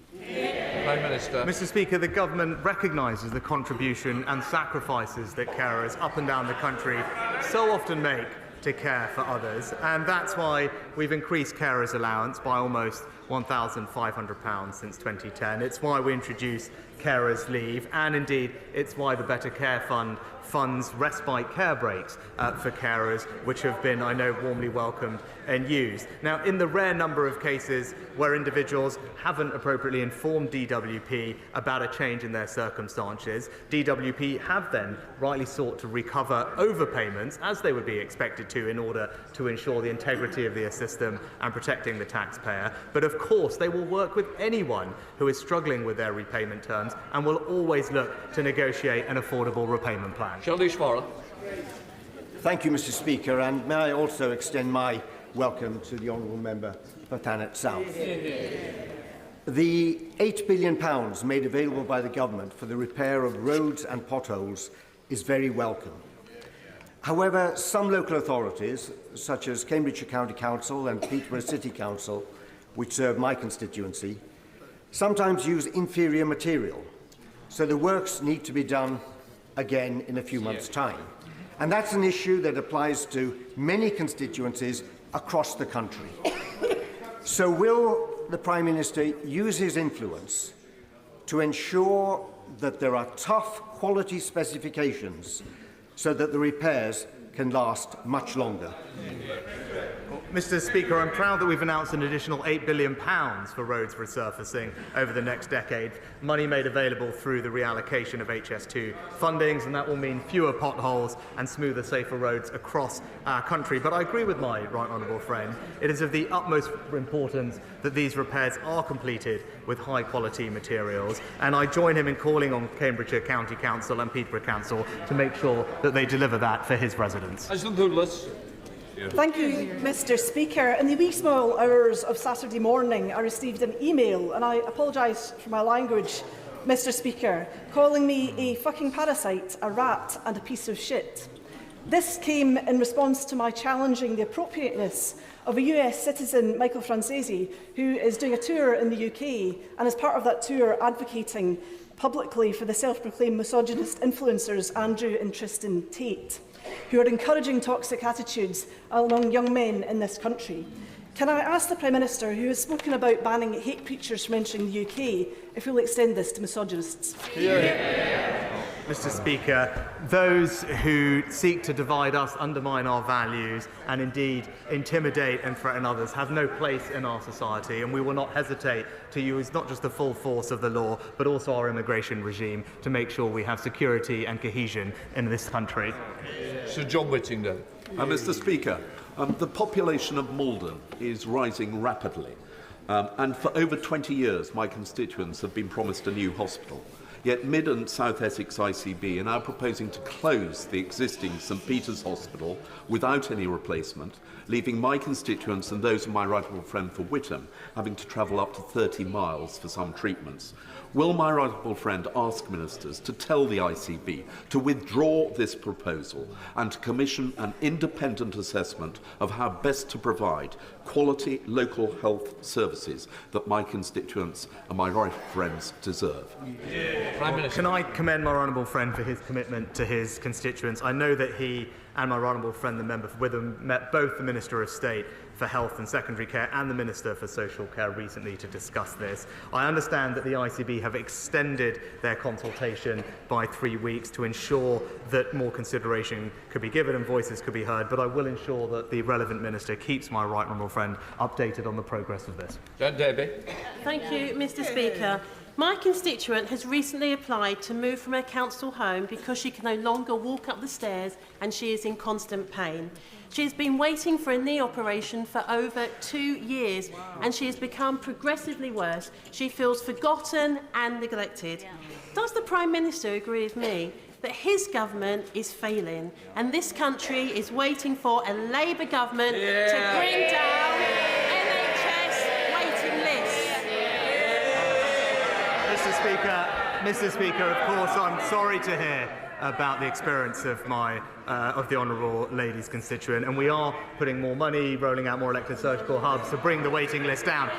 Prime Minister. Mr. Speaker, the government recognises the contribution and sacrifices that carers up and down the country so often make to care for others, and that's why we've increased carers' allowance by almost £1,500 since 2010. It's why we introduced carers' leave, and indeed it's why the Better Care Fund funds respite care breaks for carers, which have been, I know, warmly welcomed and used. Now, in the rare number of cases where individuals haven't appropriately informed DWP about a change in their circumstances, DWP have then rightly sought to recover overpayments, as they would be expected to, in order to ensure the integrity of the system and protecting the taxpayer. But of course, they will work with anyone who is struggling with their repayment terms and will always look to negotiate an affordable repayment plan. Thank you, Mr. Speaker, and may I also extend my welcome to the honourable member for Thanet South. The £8 billion made available by the government for the repair of roads and potholes is very welcome. However, some local authorities, such as Cambridgeshire County Council and Peterborough City Council, which serve my constituency, sometimes use inferior material, so the works need to be done again in a few months' time. And that's an issue that applies to many constituencies across the country. So will the Prime Minister use his influence to ensure that there are tough quality specifications so that the repairs can last much longer? Mr. Speaker, I'm proud that we've announced an additional £8 billion for roads resurfacing over the next decade, money made available through the reallocation of HS2 fundings, and that will mean fewer potholes and smoother, safer roads across our country. But I agree with my right honourable friend. It is of the utmost importance that these repairs are completed with high-quality materials, and I join him in calling on Cambridgeshire County Council and Peterborough Council to make sure that they deliver that for his residents. Thank you, Mr. Speaker. In the wee small hours of Saturday morning, I received an email, and I apologise for my language, Mr. Speaker, calling me a fucking parasite, a rat and a piece of shit. This came in response to my challenging the appropriateness of a US citizen, Michael Francesi, who is doing a tour in the UK, and as part of that tour advocating publicly for the self-proclaimed misogynist influencers Andrew and Tristan Tate, who are encouraging toxic attitudes among young men in this country. Can I ask the Prime Minister, who has spoken about banning hate preachers from entering the UK, if he will extend this to misogynists? Mr. Speaker, those who seek to divide us, undermine our values, and indeed intimidate and threaten others have no place in our society, and we will not hesitate to use not just the full force of the law, but also our immigration regime to make sure we have security and cohesion in this country. Sir John Whittington. Mr. Speaker, the population of Malden is rising rapidly, and for over 20 years my constituents have been promised a new hospital. Yet Mid and South Essex ICB are now proposing to close the existing St Peter's Hospital without any replacement, leaving my constituents and those of my right honourable friend for Whittam having to travel up to 30 miles for some treatments. Will my right honourable friend ask ministers to tell the ICB to withdraw this proposal and to commission an independent assessment of how best to provide quality local health services that my constituents and my right friends deserve? Prime Minister. Can I commend my honourable friend for his commitment to his constituents? I know that he and my honourable friend, the member for Witham, met both the Minister of State for Health and Secondary Care and the Minister for Social Care recently to discuss this. I understand that the ICB have extended their consultation by 3 weeks to ensure that more consideration could be given and voices could be heard, but I will ensure that the relevant minister keeps my right honourable friend updated on the progress of this. Debbie. Thank you, Mr. Speaker. My constituent has recently applied to move from her council home because she can no longer walk up the stairs and she is in constant pain. She has been waiting for a knee operation for over 2 years and she has become progressively worse. She feels forgotten and neglected. Does the Prime Minister agree with me that his government is failing, and this country is waiting for a Labour government to bring down NHS waiting lists. Mr. Speaker, of course, I'm sorry to hear about the experience of the honourable lady's constituent, and we are putting more money, rolling out more elective surgical hubs to bring the waiting list down.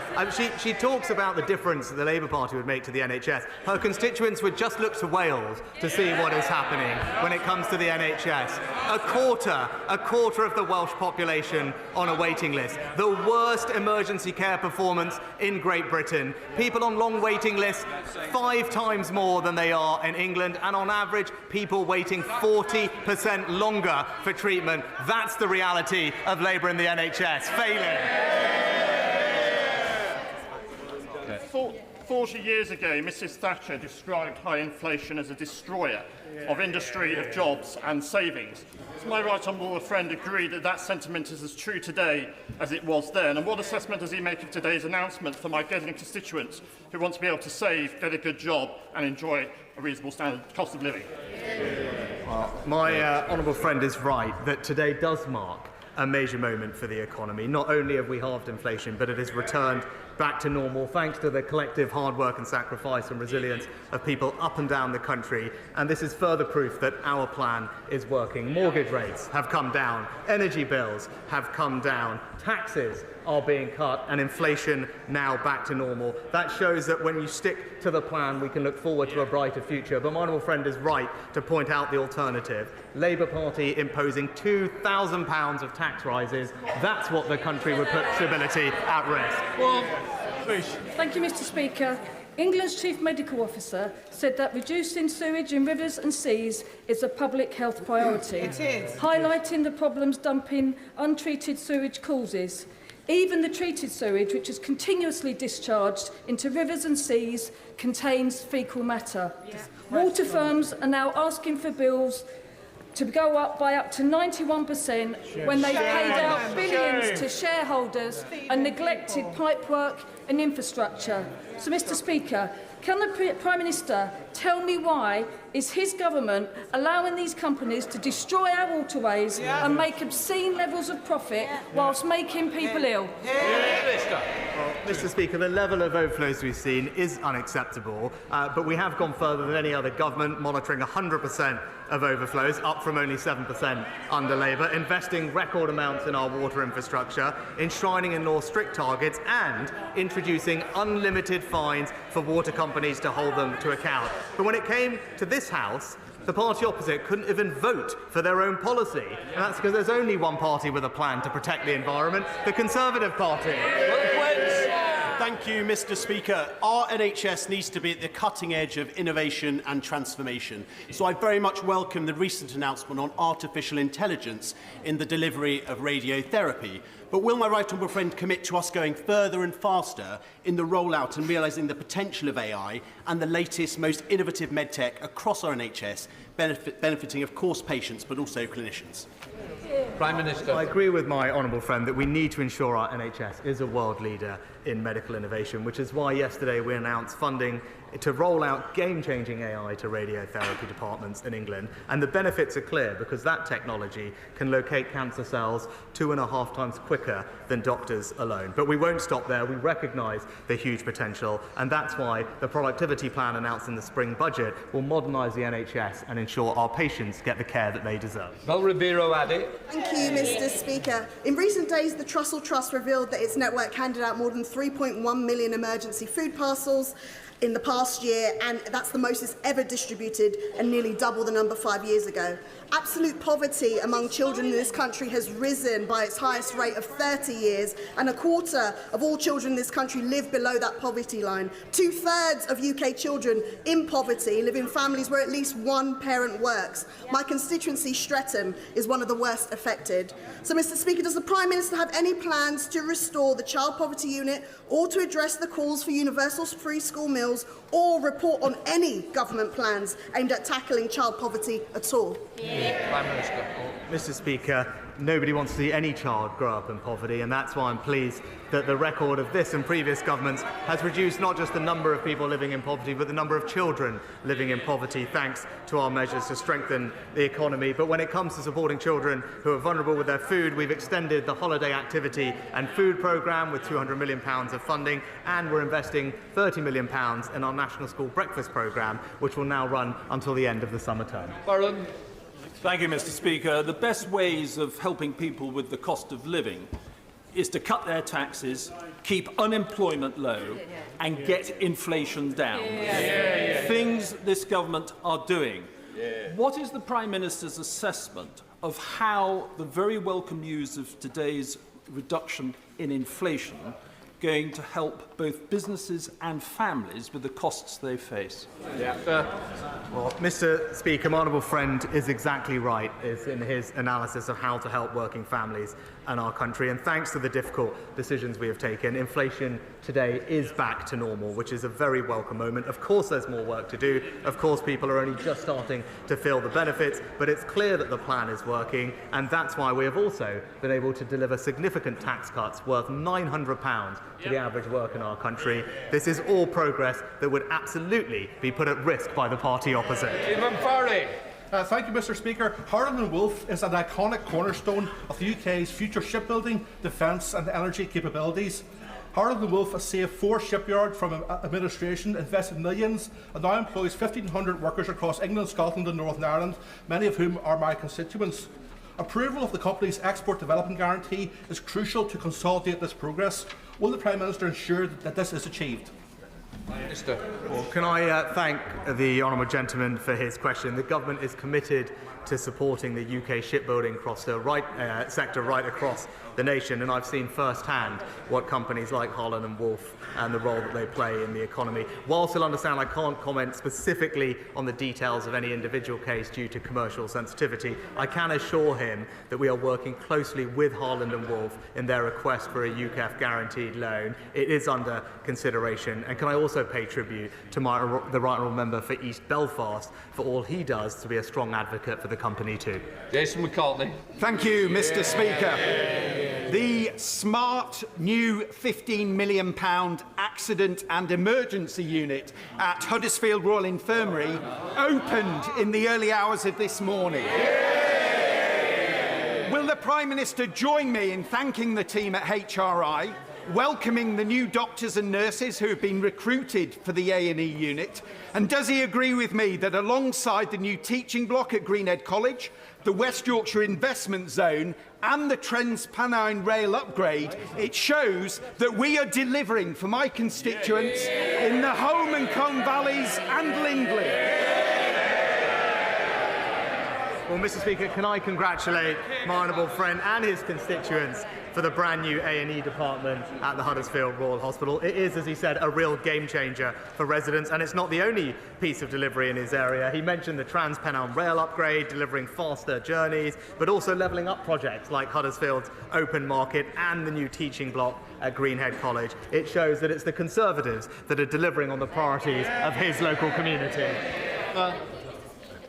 She talks about the difference that the Labour Party would make to the NHS. Her constituents would just look to Wales to see what is happening when it comes to the NHS. A quarter of the Welsh population on a waiting list. The worst emergency care performance in Great Britain. People on long waiting lists 5 times more than they are in England, and on average, people waiting 40% longer for treatment. That's the reality of Labour in the NHS, failing. 40 years ago, Mrs Thatcher described high inflation as a destroyer of industry, of jobs and savings. Does my right honourable friend agree that that sentiment is as true today as it was then? And what assessment does he make of today's announcement for my Gedling constituents who want to be able to save, get a good job and enjoy a reasonable standard cost of living? My honourable friend is right that today does mark a major moment for the economy. Not only have we halved inflation, but it has returned back to normal thanks to the collective hard work and sacrifice and resilience of people up and down the country. And this is further proof that our plan is working. Mortgage rates have come down, energy bills have come down, taxes are being cut, and inflation now back to normal. That shows that when you stick to the plan, we can look forward to a brighter future. But my honourable friend is right to point out the alternative. Labour Party imposing £2,000 of tax rises. That's what the country would put stability at risk. Thank you, Mr. Speaker. England's Chief Medical Officer said that reducing sewage in rivers and seas is a public health priority, highlighting the problems dumping untreated sewage causes. Even the treated sewage, which is continuously discharged into rivers and seas, contains faecal matter. Water firms are now asking for bills to go up by up to 91% when they've paid out billions to shareholders and neglected pipework and infrastructure. So, Mr. Speaker, can the Prime Minister tell me why is his government allowing these companies to destroy our waterways and make obscene levels of profit whilst making people ill? Mr. Speaker, the level of overflows we've seen is unacceptable, but we have gone further than any other government, monitoring 100% of overflows, up from only 7% under Labour, investing record amounts in our water infrastructure, enshrining in law strict targets, and introducing unlimited fines for water companies to hold them to account. But when it came to this House, the party opposite couldn't even vote for their own policy. And that's because there's only one party with a plan to protect the environment, the Conservative Party. Thank you, Mr. Speaker. Our NHS needs to be at the cutting edge of innovation and transformation. So I very much welcome the recent announcement on artificial intelligence in the delivery of radiotherapy. But will my right honourable friend commit to us going further and faster in the rollout and realising the potential of AI and the latest, most innovative medtech across our NHS, benefiting, of course, patients but also clinicians? Prime Minister. I agree with my honourable friend that we need to ensure our NHS is a world leader in medical innovation, which is why yesterday we announced funding to roll out game-changing AI to radiotherapy departments in England. And the benefits are clear because that technology can locate cancer cells 2.5 times quicker than doctors alone. But we won't stop there. We recognise the huge potential, and that's why the productivity plan announced in the spring budget will modernise the NHS and ensure our patients get the care that they deserve. Mel Ribeiro Addy. Thank you, Mr. Speaker. In recent days, the Trussell Trust revealed that its network handed out more than 3.1 million emergency food parcels in the past year, and that's the most it's ever distributed and nearly double the number 5 years ago. Absolute poverty among children in this country has risen by its highest rate of 30 years, and a quarter of all children in this country live below that poverty line. 2/3 of UK children in poverty live in families where at least one parent works. My constituency, Streatham, is one of the worst affected. So, Mr. Speaker, does the Prime Minister have any plans to restore the Child Poverty Unit or to address the calls for universal free school meals or report on any government plans aimed at tackling child poverty at all? Prime Minister. Mr. Speaker, nobody wants to see any child grow up in poverty, and that's why I'm pleased that the record of this and previous governments has reduced not just the number of people living in poverty, but the number of children living in poverty, thanks to our measures to strengthen the economy. But when it comes to supporting children who are vulnerable with their food, we've extended the Holiday Activity and Food Programme with £200 million of funding, and we're investing £30 million in our National School Breakfast Programme, which will now run until the end of the summer term. Baron. Thank you, Mr. Speaker. The best ways of helping people with the cost of living is to cut their taxes, keep unemployment low, and get inflation down. Things this government are doing. What is the Prime Minister's assessment of how the very welcome news of today's reduction in inflation going to help both businesses and families with the costs they face? Well, Mr. Speaker, my honourable friend is exactly right in his analysis of how to help working families and our country. And thanks to the difficult decisions we have taken, inflation today is back to normal, which is a very welcome moment. Of course, there's more work to do. Of course, people are only just starting to feel the benefits, but it's clear that the plan is working. And that's why we have also been able to deliver significant tax cuts worth £900 to the average worker in our country. This is all progress that would absolutely be put at risk by the party opposite. Thank you, Mr. Speaker. Harland and Wolff is an iconic cornerstone of the UK's future shipbuilding, defence and energy capabilities. Harland and Wolff has saved 4 shipyards from administration, invested millions, and now employs 1,500 workers across England, Scotland and Northern Ireland, many of whom are my constituents. Approval of the company's export development guarantee is crucial to consolidate this progress. Will the Prime Minister ensure that this is achieved? Minister. Well, can I thank the honourable gentleman for his question. The government is committed to supporting the UK shipbuilding sector right across the nation, and I've seen firsthand what companies like Harland and Wolff and the role that they play in the economy. Whilst I'll understand I can't comment specifically on the details of any individual case due to commercial sensitivity, I can assure him that we are working closely with Harland and Wolff in their request for a UKEF guaranteed loan. It is under consideration, and can I also pay tribute to the Right Honourable Member for East Belfast for all he does to be a strong advocate for the company too. Jason McCartney. Thank you, Mr. Speaker. The smart new £15 million accident and emergency unit at Huddersfield Royal Infirmary opened in the early hours of this morning. Will the Prime Minister join me in thanking the team at HRI, welcoming the new doctors and nurses who have been recruited for the A&E unit? And does he agree with me that alongside the new teaching block at Greenhead College, the West Yorkshire Investment Zone and the Trans-Pennine Rail upgrade, it shows that we are delivering for my constituents in the Holme and Colne Valleys and Lindley? Well, Mr. Speaker, can I congratulate my honourable friend and his constituents for the brand new A&E department at the Huddersfield Royal Hospital. It is, as he said, a real game changer for residents, and it's not the only piece of delivery in his area. He mentioned the Trans-Pennine Rail upgrade, delivering faster journeys, but also levelling up projects like Huddersfield's Open Market and the new teaching block at Greenhead College. It shows that it's the Conservatives that are delivering on the priorities of his local community. The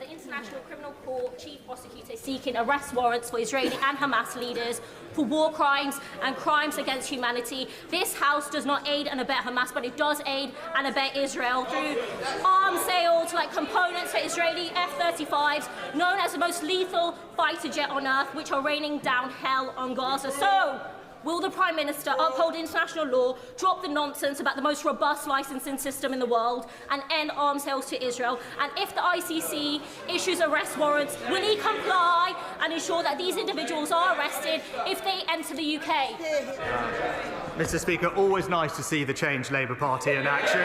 International Criminal Court Chief Prosecutor seeking arrest warrants for Israeli and Hamas leaders for war crimes and crimes against humanity. This House does not aid and abet Hamas, but it does aid and abet Israel through arms sales like components for Israeli F-35s, known as the most lethal fighter jet on earth, which are raining down hell on Gaza. So, will the Prime Minister uphold international law, drop the nonsense about the most robust licensing system in the world, and end arms sales to Israel? And if the ICC issues arrest warrants, will he comply and ensure that these individuals are arrested if they enter the UK? Mr. Speaker, always nice to see the Change Labour Party in action.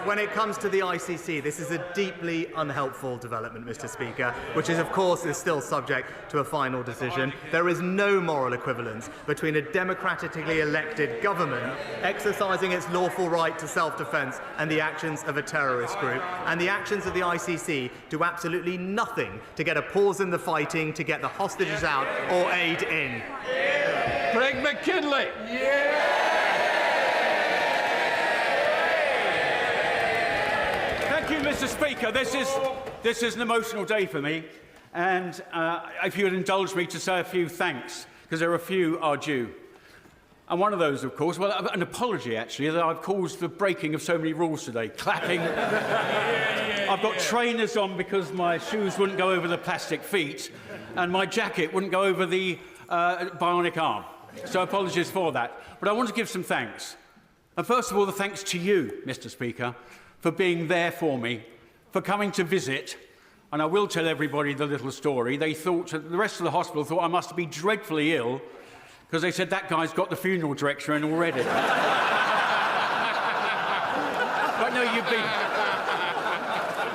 When it comes to the ICC, this is a deeply unhelpful development, Mr. Speaker, which is, of course, still subject to a final decision. There is no moral equivalence between a democratically elected government exercising its lawful right to self-defence and the actions of a terrorist group. And the actions of the ICC do absolutely nothing to get a pause in the fighting, to get the hostages out, or aid in. Craig Craig McKinley. Thank you, Mr. Speaker. This is an emotional day for me, and if you would indulge me to say a few thanks, because there are a few are due. And one of those, of course, well, an apology, actually, that I've caused the breaking of so many rules today. Clapping. I've got trainers on because my shoes wouldn't go over the plastic feet, and my jacket wouldn't go over the bionic arm. So apologies for that. But I want to give some thanks. And first of all, the thanks to you, Mr. Speaker, for being there for me, for coming to visit. And I will tell everybody the little story. They thought, the rest of the hospital thought I must be dreadfully ill, because they said that guy's got the funeral director in already. But no,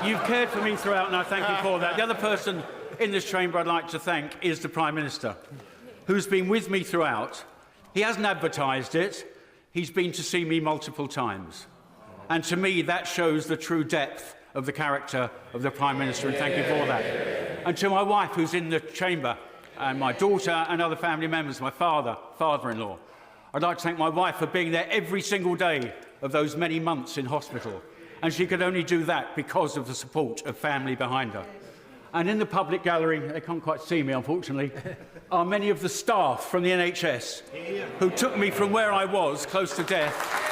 you've cared for me throughout, and I thank you for that. The other person in this chamber I'd like to thank is the Prime Minister, who's been with me throughout. He hasn't advertised it. He's been to see me multiple times. And to me, that shows the true depth of the character of the Prime Minister, and thank you for that. And to my wife, who's in the chamber, and my daughter and other family members, my father-in-law. I'd like to thank my wife for being there every single day of those many months in hospital. And she could only do that because of the support of family behind her. And in the public gallery, they can't quite see me, unfortunately, are many of the staff from the NHS who took me from where I was, close to death,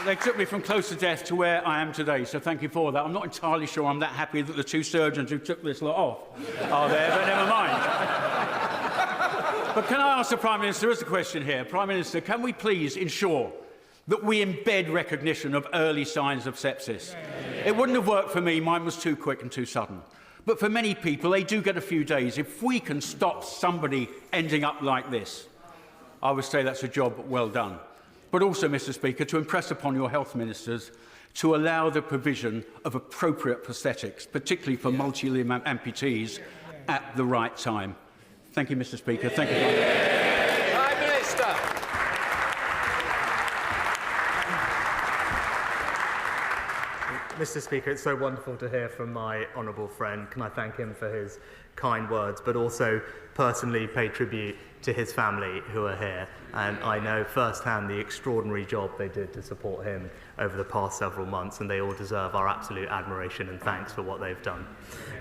they took me from close to death to where I am today, so thank you for that. I'm not entirely sure I'm that happy that the two surgeons who took this lot off are there, but never mind. But can I ask the Prime Minister, there is a question here. Prime Minister, can we please ensure that we embed recognition of early signs of sepsis? It wouldn't have worked for me. Mine was too quick and too sudden. But for many people, they do get a few days. If we can stop somebody ending up like this, I would say that's a job well done. But also, Mr. Speaker, to impress upon your health ministers to allow the provision of appropriate prosthetics, particularly for multi-limb amputees, at the right time. Thank you, Mr. Speaker. Thank you. Prime Minister. Mr. Speaker, it's so wonderful to hear from my honourable friend. Can I thank him for his kind words, but also personally pay tribute to his family who are here. And I know firsthand the extraordinary job they did to support him over the past several months, and they all deserve our absolute admiration and thanks for what they've done.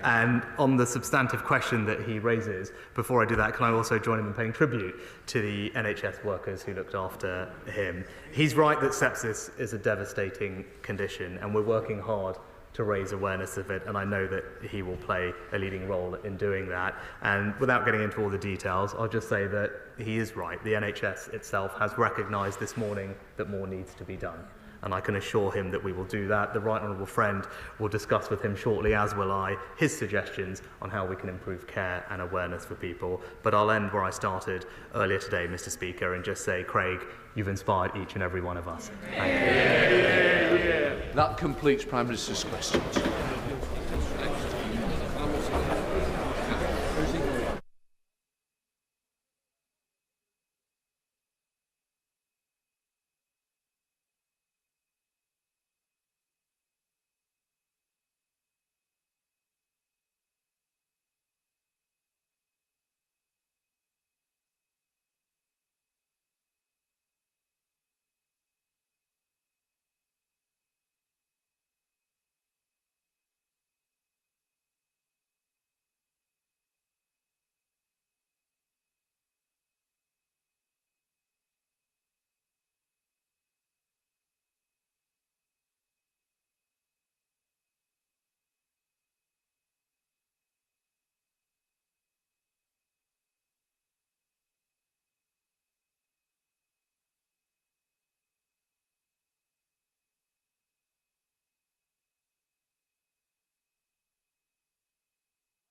And on the substantive question that he raises, before I do that, can I also join him in paying tribute to the NHS workers who looked after him? He's right that sepsis is a devastating condition, and we're working hard to raise awareness of it, and I know that he will play a leading role in doing that. And without getting into all the details, I'll just say that he is right. The NHS itself has recognised this morning that more needs to be done, and I can assure him that we will do that. The Right Honourable Friend will discuss with him shortly, as will I, his suggestions on how we can improve care and awareness for people. But I'll end where I started earlier today, Mr. Speaker, and just say, Craig, you've inspired each and every one of us. Thank you. That completes Prime Minister's questions.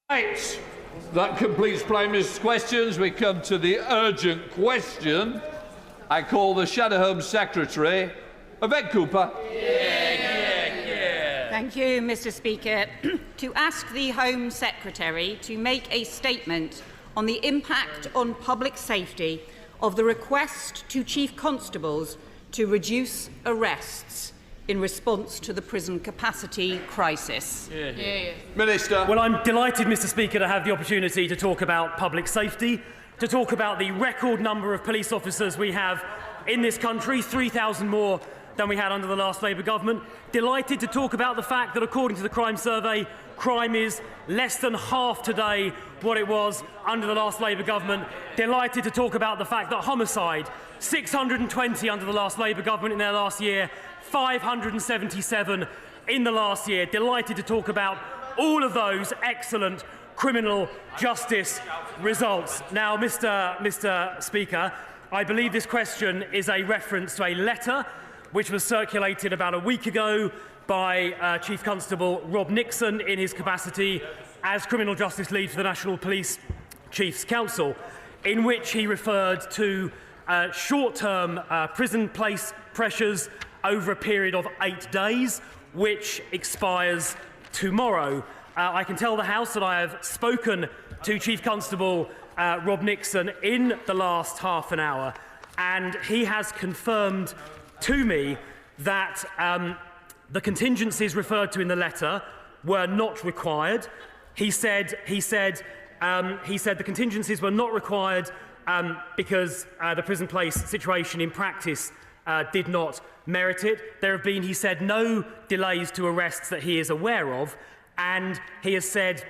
Right. That completes Prime Minister's questions. We come to the urgent question. I call the Shadow Home Secretary, Yvette Cooper. Thank you, Mr. Speaker. To ask the Home Secretary to make a statement on the impact on public safety of the request to Chief Constables to reduce arrests in response to the prison capacity crisis? Minister. Well, I'm delighted, Mr. Speaker, to have the opportunity to talk about public safety, to talk about the record number of police officers we have in this country, 3,000 more than we had under the last Labour government. Delighted to talk about the fact that, according to the crime survey, crime is less than half today what it was under the last Labour government. Delighted to talk about the fact that homicide, 620 under the last Labour government in their last year, 577 in the last year. Delighted to talk about all of those excellent criminal justice results. Now, Mr. Speaker, I believe this question is a reference to a letter which was circulated about a week ago by Chief Constable Rob Nixon in his capacity as Criminal Justice Lead for the National Police Chiefs Council, in which he referred to short-term prison place pressures over a period of 8 days, which expires tomorrow. I can tell the House that I have spoken to Chief Constable Rob Nixon in the last half an hour, and he has confirmed to me that the contingencies referred to in the letter were not required. He said the contingencies were not required because the prison place situation in practice did not merit it. There have been, he said, no delays to arrests that he is aware of, and he has said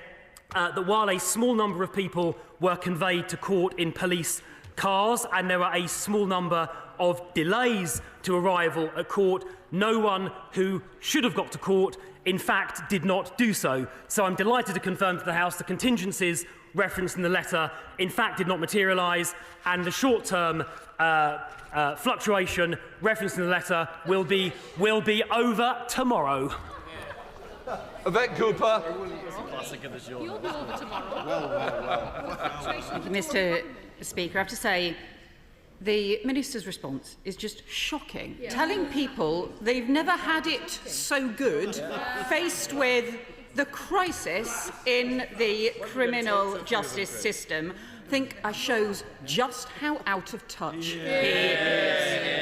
that while a small number of people were conveyed to court in police cars and there were a small number of delays to arrival at court, no one who should have got to court, in fact, did not do so. So I'm delighted to confirm to the House the contingencies referenced in the letter, in fact, did not materialise, and the short-term fluctuation referenced in the letter will be over tomorrow. Yvette Cooper. Thank you, Mr. Speaker. I have to say, the Minister's response is just shocking. Telling people they've never had it so good, faced with the crisis in the criminal justice system, I think shows just how out of touch he is.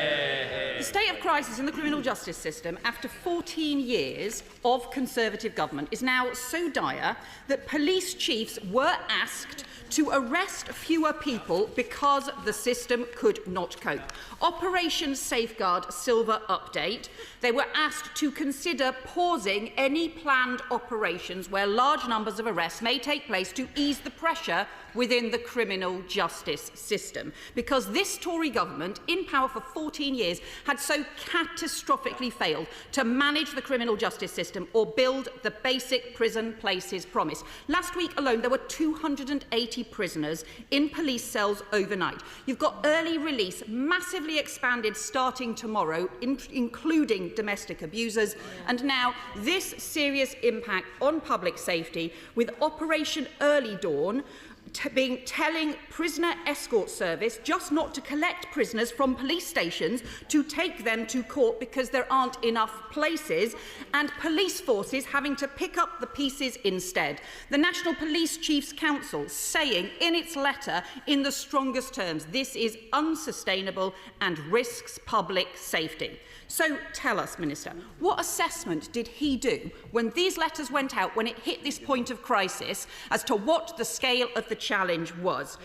The state of crisis in the criminal justice system after 14 years of Conservative government is now so dire that police chiefs were asked to arrest fewer people because the system could not cope. Operation Safeguard Silver update. They were asked to consider pausing any planned operations where large numbers of arrests may take place to ease the pressure within the criminal justice system, because this Tory government, in power for 14 years, had so catastrophically failed to manage the criminal justice system or build the basic prison places promise. Last week alone, there were 280 prisoners in police cells overnight. You've got early release, massively expanded starting tomorrow, including domestic abusers, and now this serious impact on public safety with Operation Early Dawn telling prisoner escort service just not to collect prisoners from police stations, to take them to court because there aren't enough places, and police forces having to pick up the pieces instead. The National Police Chiefs Council saying in its letter in the strongest terms, this is unsustainable and risks public safety. So tell us, Minister, what assessment did he do when these letters went out, when it hit this point of crisis, as to what the scale of the challenge was?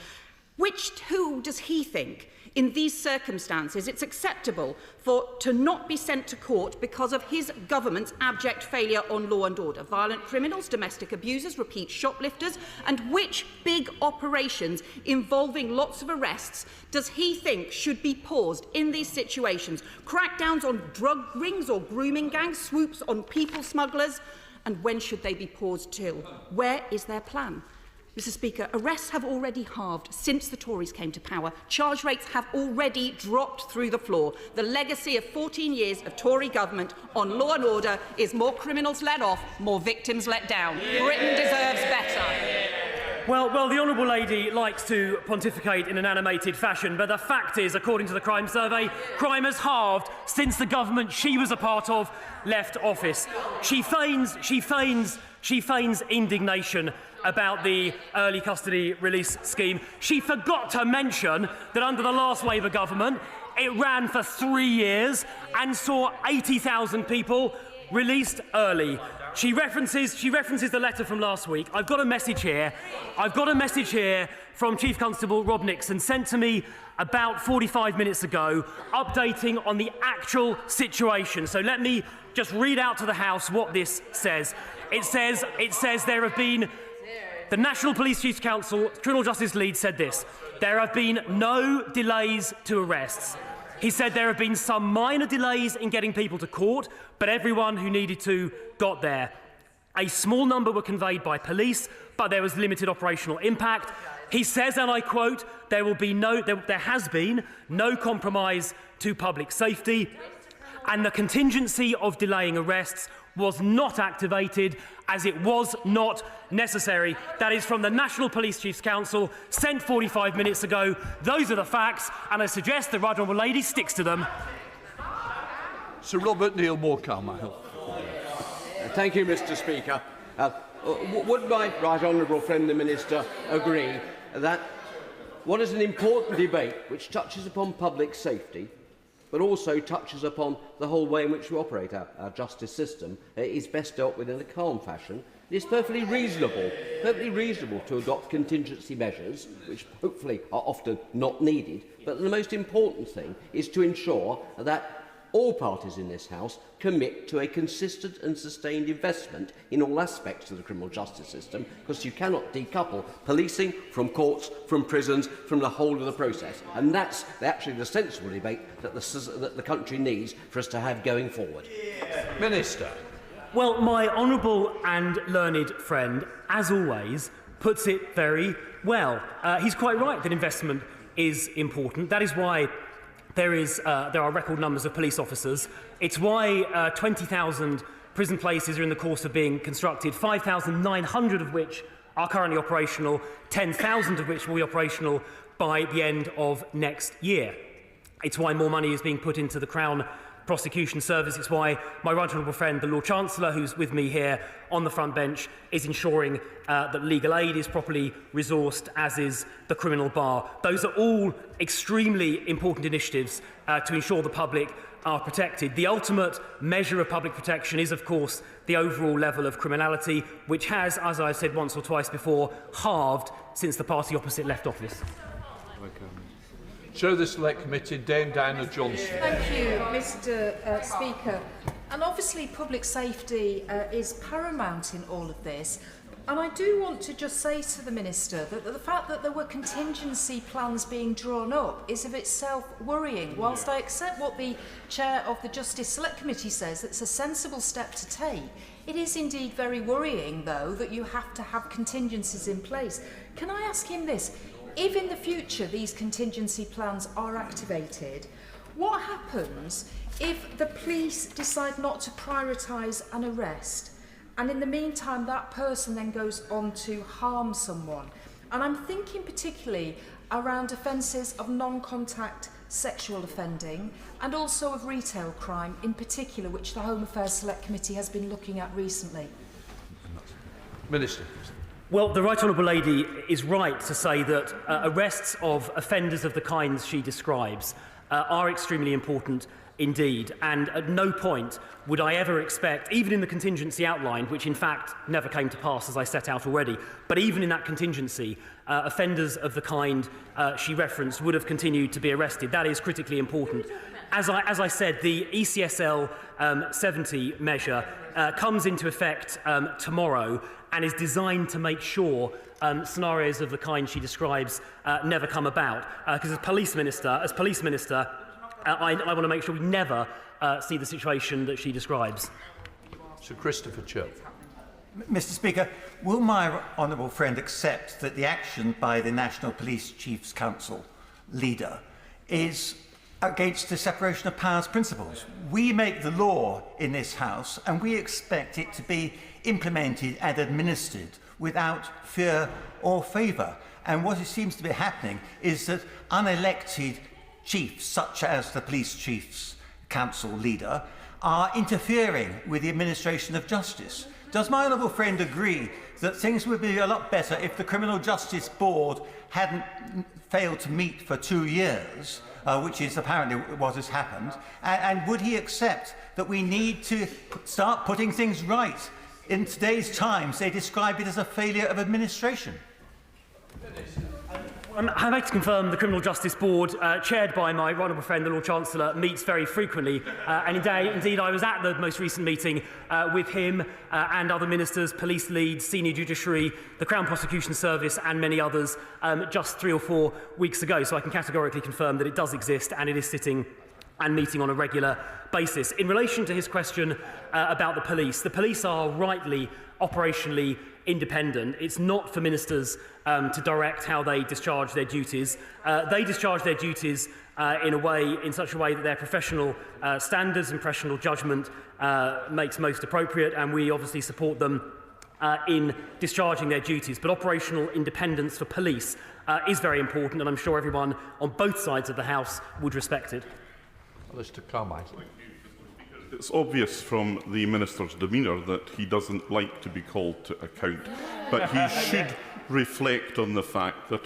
Who does he think, in these circumstances, it's acceptable to not be sent to court because of his government's abject failure on law and order? Violent criminals, domestic abusers, repeat shoplifters, and which big operations involving lots of arrests does he think should be paused in these situations? Crackdowns on drug rings or grooming gangs, swoops on people smugglers, and when should they be paused till? Where is their plan? Mr. Speaker, arrests have already halved since the Tories came to power. Charge rates have already dropped through the floor. The legacy of 14 years of Tory government on law and order is more criminals let off, more victims let down. Britain deserves better. Well, the Honourable Lady likes to pontificate in an animated fashion, but the fact is, according to the crime survey, crime has halved since the government she was a part of left office. She feigns indignation about the early custody release scheme. She forgot to mention that under the last Labour government, it ran for 3 years and saw 80,000 people released early. She references the letter from last week. I've got a message here from Chief Constable Rob Nixon, sent to me about 45 minutes ago, updating on the actual situation. So let me just read out to the House what this says. It says there have been... The National Police Chiefs Council Criminal Justice Lead said this: there have been no delays to arrests. He said there have been some minor delays in getting people to court, but everyone who needed to got there. A small number were conveyed by police, but there was limited operational impact. He says, and I quote, there has been no compromise to public safety, and the contingency of delaying arrests was not activated as it was not necessary. That is from the National Police Chiefs Council, sent 45 minutes ago. Those are the facts, and I suggest the Right Honourable Lady sticks to them. Sir Robert Neil Moore-Carmyle. Thank you, Mr. Speaker. Would my Right Honourable friend the Minister agree that what is an important debate which touches upon public safety but also touches upon the whole way in which we operate our justice system is best dealt with in a calm fashion? It is perfectly reasonable to adopt contingency measures, which hopefully are often not needed, but the most important thing is to ensure that all parties in this House commit to a consistent and sustained investment in all aspects of the criminal justice system, because you cannot decouple policing from courts, from prisons, from the whole of the process. And that's actually the sensible debate that the country needs for us to have going forward. Minister. Well, my honourable and learned friend, as always, puts it very well. He's quite right that investment is important. That is why there are record numbers of police officers. It's why 20,000 prison places are in the course of being constructed, 5,900 of which are currently operational, 10,000 of which will be operational by the end of next year. It's why more money is being put into the Crown Prosecution Service. It's why my right honourable friend, the Lord Chancellor, who's with me here on the front bench, is ensuring that legal aid is properly resourced, as is the criminal bar. Those are all extremely important initiatives to ensure the public are protected. The ultimate measure of public protection is, of course, the overall level of criminality, which has, as I've said once or twice before, halved since the party opposite left office. Show the Select Committee, Dame Diana Johnson. Thank you, Mr. Speaker. And obviously public safety is paramount in all of this. And I do want to just say to the Minister that the fact that there were contingency plans being drawn up is of itself worrying. Whilst I accept what the Chair of the Justice Select Committee says, it's a sensible step to take, it is indeed very worrying, though, that you have to have contingencies in place. Can I ask him this? If in the future these contingency plans are activated, what happens if the police decide not to prioritise an arrest and in the meantime that person then goes on to harm someone? And I'm thinking particularly around offences of non-contact sexual offending and also of retail crime in particular, which the Home Affairs Select Committee has been looking at recently. Minister. Well, the Right Honourable Lady is right to say that arrests of offenders of the kinds she describes are extremely important indeed, and at no point would I ever expect, even in the contingency outlined, which in fact never came to pass as I set out already, but even in that contingency, offenders of the kind she referenced would have continued to be arrested. That is critically important. As I said, the ECSL 70 measure comes into effect tomorrow and is designed to make sure scenarios of the kind she describes never come about. Because as police minister, I want to make sure we never see the situation that she describes. Sir Christopher Cho. Mr. Speaker, will my honourable friend accept that the action by the National Police Chiefs Council leader is against the separation of powers principles? We make the law in this House and we expect it to be implemented and administered without fear or favour. And what it seems to be happening is that unelected chiefs, such as the Police Chiefs Council leader, are interfering with the administration of justice. Does my honourable friend agree that things would be a lot better if the Criminal Justice Board hadn't failed to meet for 2 years, which is apparently what has happened, and would he accept that we need to start putting things right? In today's times, they describe it as a failure of administration. I'd like to confirm the Criminal Justice Board, chaired by my right honourable friend, the Lord Chancellor, meets very frequently. And indeed, I was at the most recent meeting with him and other ministers, police leads, senior judiciary, the Crown Prosecution Service and many others just 3 or 4 weeks ago. So I can categorically confirm that it does exist and it is sitting and meeting on a regular basis. In relation to his question about the police are rightly operationally independent. It's not for ministers to direct how they discharge their duties. They discharge their duties in such a way that their professional standards and professional judgment makes most appropriate, and we obviously support them in discharging their duties. But operational independence for police is very important, and I'm sure everyone on both sides of the House would respect it. Mr. Carmichael. It's obvious from the Minister's demeanour that he doesn't like to be called to account, but he should reflect on the fact that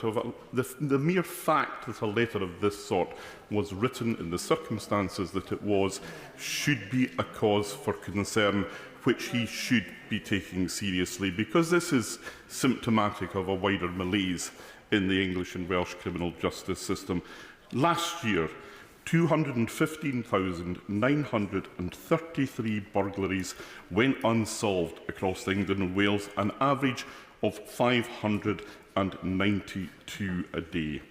the mere fact that a letter of this sort was written in the circumstances that it was should be a cause for concern which he should be taking seriously, because this is symptomatic of a wider malaise in the English and Welsh criminal justice system. Last year, 215,933 burglaries went unsolved across England and Wales, an average of 592 a day.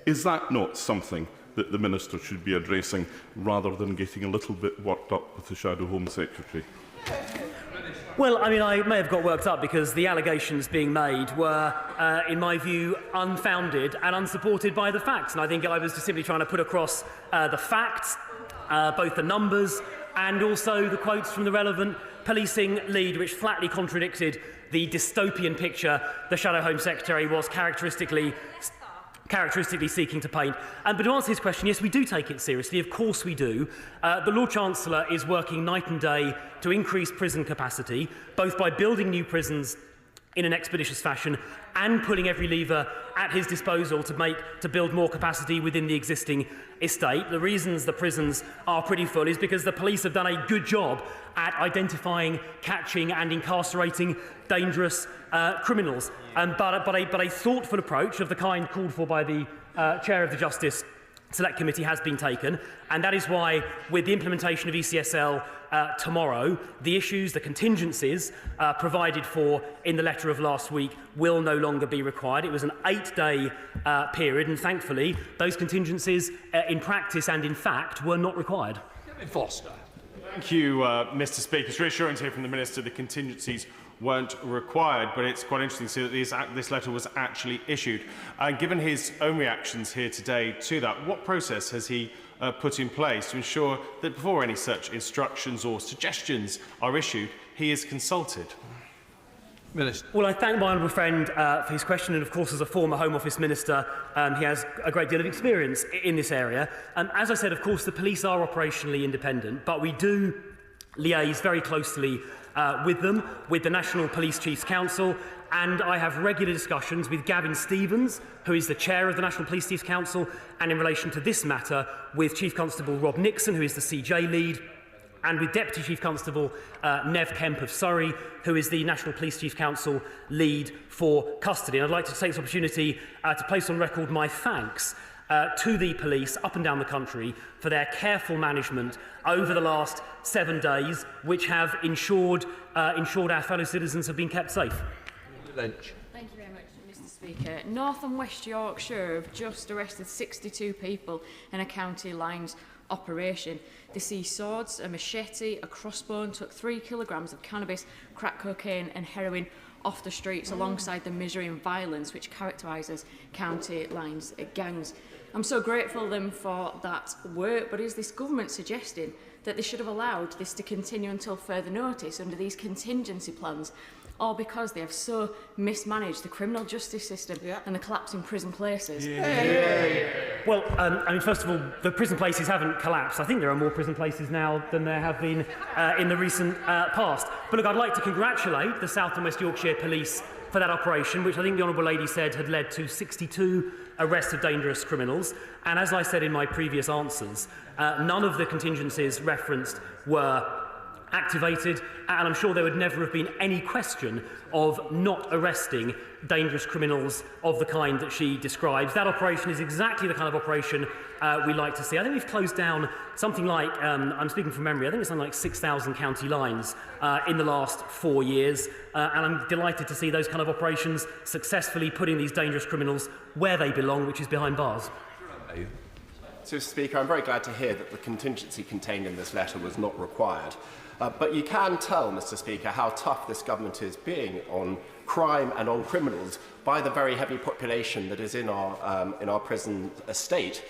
Is that not something that the Minister should be addressing, rather than getting a little bit worked up with the Shadow Home Secretary? Well, I mean, I may have got worked up because the allegations being made were, in my view, unfounded and unsupported by the facts. And I think I was just simply trying to put across the facts, both the numbers and also the quotes from the relevant policing lead, which flatly contradicted the dystopian picture the Shadow Home Secretary was characteristically seeking to paint. But to answer his question, yes, we do take it seriously. Of course we do. The Lord Chancellor is working night and day to increase prison capacity, both by building new prisons in an expeditious fashion and pulling every lever at his disposal to build more capacity within the existing estate. The reasons the prisons are pretty full is because the police have done a good job at identifying, catching and incarcerating dangerous criminals. But a thoughtful approach of the kind called for by the Chair of the Justice Select Committee has been taken, and that is why, with the implementation of ECSL tomorrow, the issues, the contingencies provided for in the letter of last week will no longer be required. It was an 8-day period, and thankfully, those contingencies in practice and in fact were not required. Foster. Thank you, Mr. Speaker. It's reassuring to hear from the Minister the contingencies weren't required, but it's quite interesting to see that this letter was actually issued. Given his own reactions here today to that, what process has he put in place to ensure that before any such instructions or suggestions are issued, he is consulted? Minister. Well, I thank my honourable friend for his question, and of course, as a former Home Office Minister, he has a great deal of experience in this area. As I said, of course, the police are operationally independent, but we do liaise very closely with them, with the National Police Chiefs Council, and I have regular discussions with Gavin Stevens, who is the chair of the National Police Chiefs Council, and in relation to this matter, with Chief Constable Rob Nixon, who is the CJ lead, and with Deputy Chief Constable Nev Kemp of Surrey, who is the National Police Chiefs Council lead for custody. And I'd like to take this opportunity to place on record my thanks to the police up and down the country for their careful management over the last 7 days, which have ensured our fellow citizens have been kept safe. Lynch. Thank you very much, Mr. Speaker. North and West Yorkshire have just arrested 62 people in a county lines operation. They seized swords, a machete, a crossbow, and took 3 kilograms of cannabis, crack cocaine and heroin off the streets alongside the misery and violence which characterises county lines gangs. I'm so grateful to them for that work, but is this government suggesting that they should have allowed this to continue until further notice under these contingency plans or because they have so mismanaged the criminal justice system and the collapse in prison places. Well, I mean, first of all, the prison places haven't collapsed. I think there are more prison places now than there have been in the recent past. But look, I'd like to congratulate the South and West Yorkshire Police for that operation, which I think the Honourable Lady said had led to 62 arrests of dangerous criminals. And as I said in my previous answers, none of the contingencies referenced were activated, and I'm sure there would never have been any question of not arresting dangerous criminals of the kind that she describes. That operation is exactly the kind of operation we like to see. I think we've closed down something like, I'm speaking from memory, I think it's something like 6,000 county lines in the last 4 years, and I'm delighted to see those kind of operations successfully putting these dangerous criminals where they belong, which is behind bars. So, Mr. Speaker, I'm very glad to hear that the contingency contained in this letter was not required. But you can tell, Mr. Speaker, how tough this government is being on crime and on criminals by the very heavy population that is in our prison estate.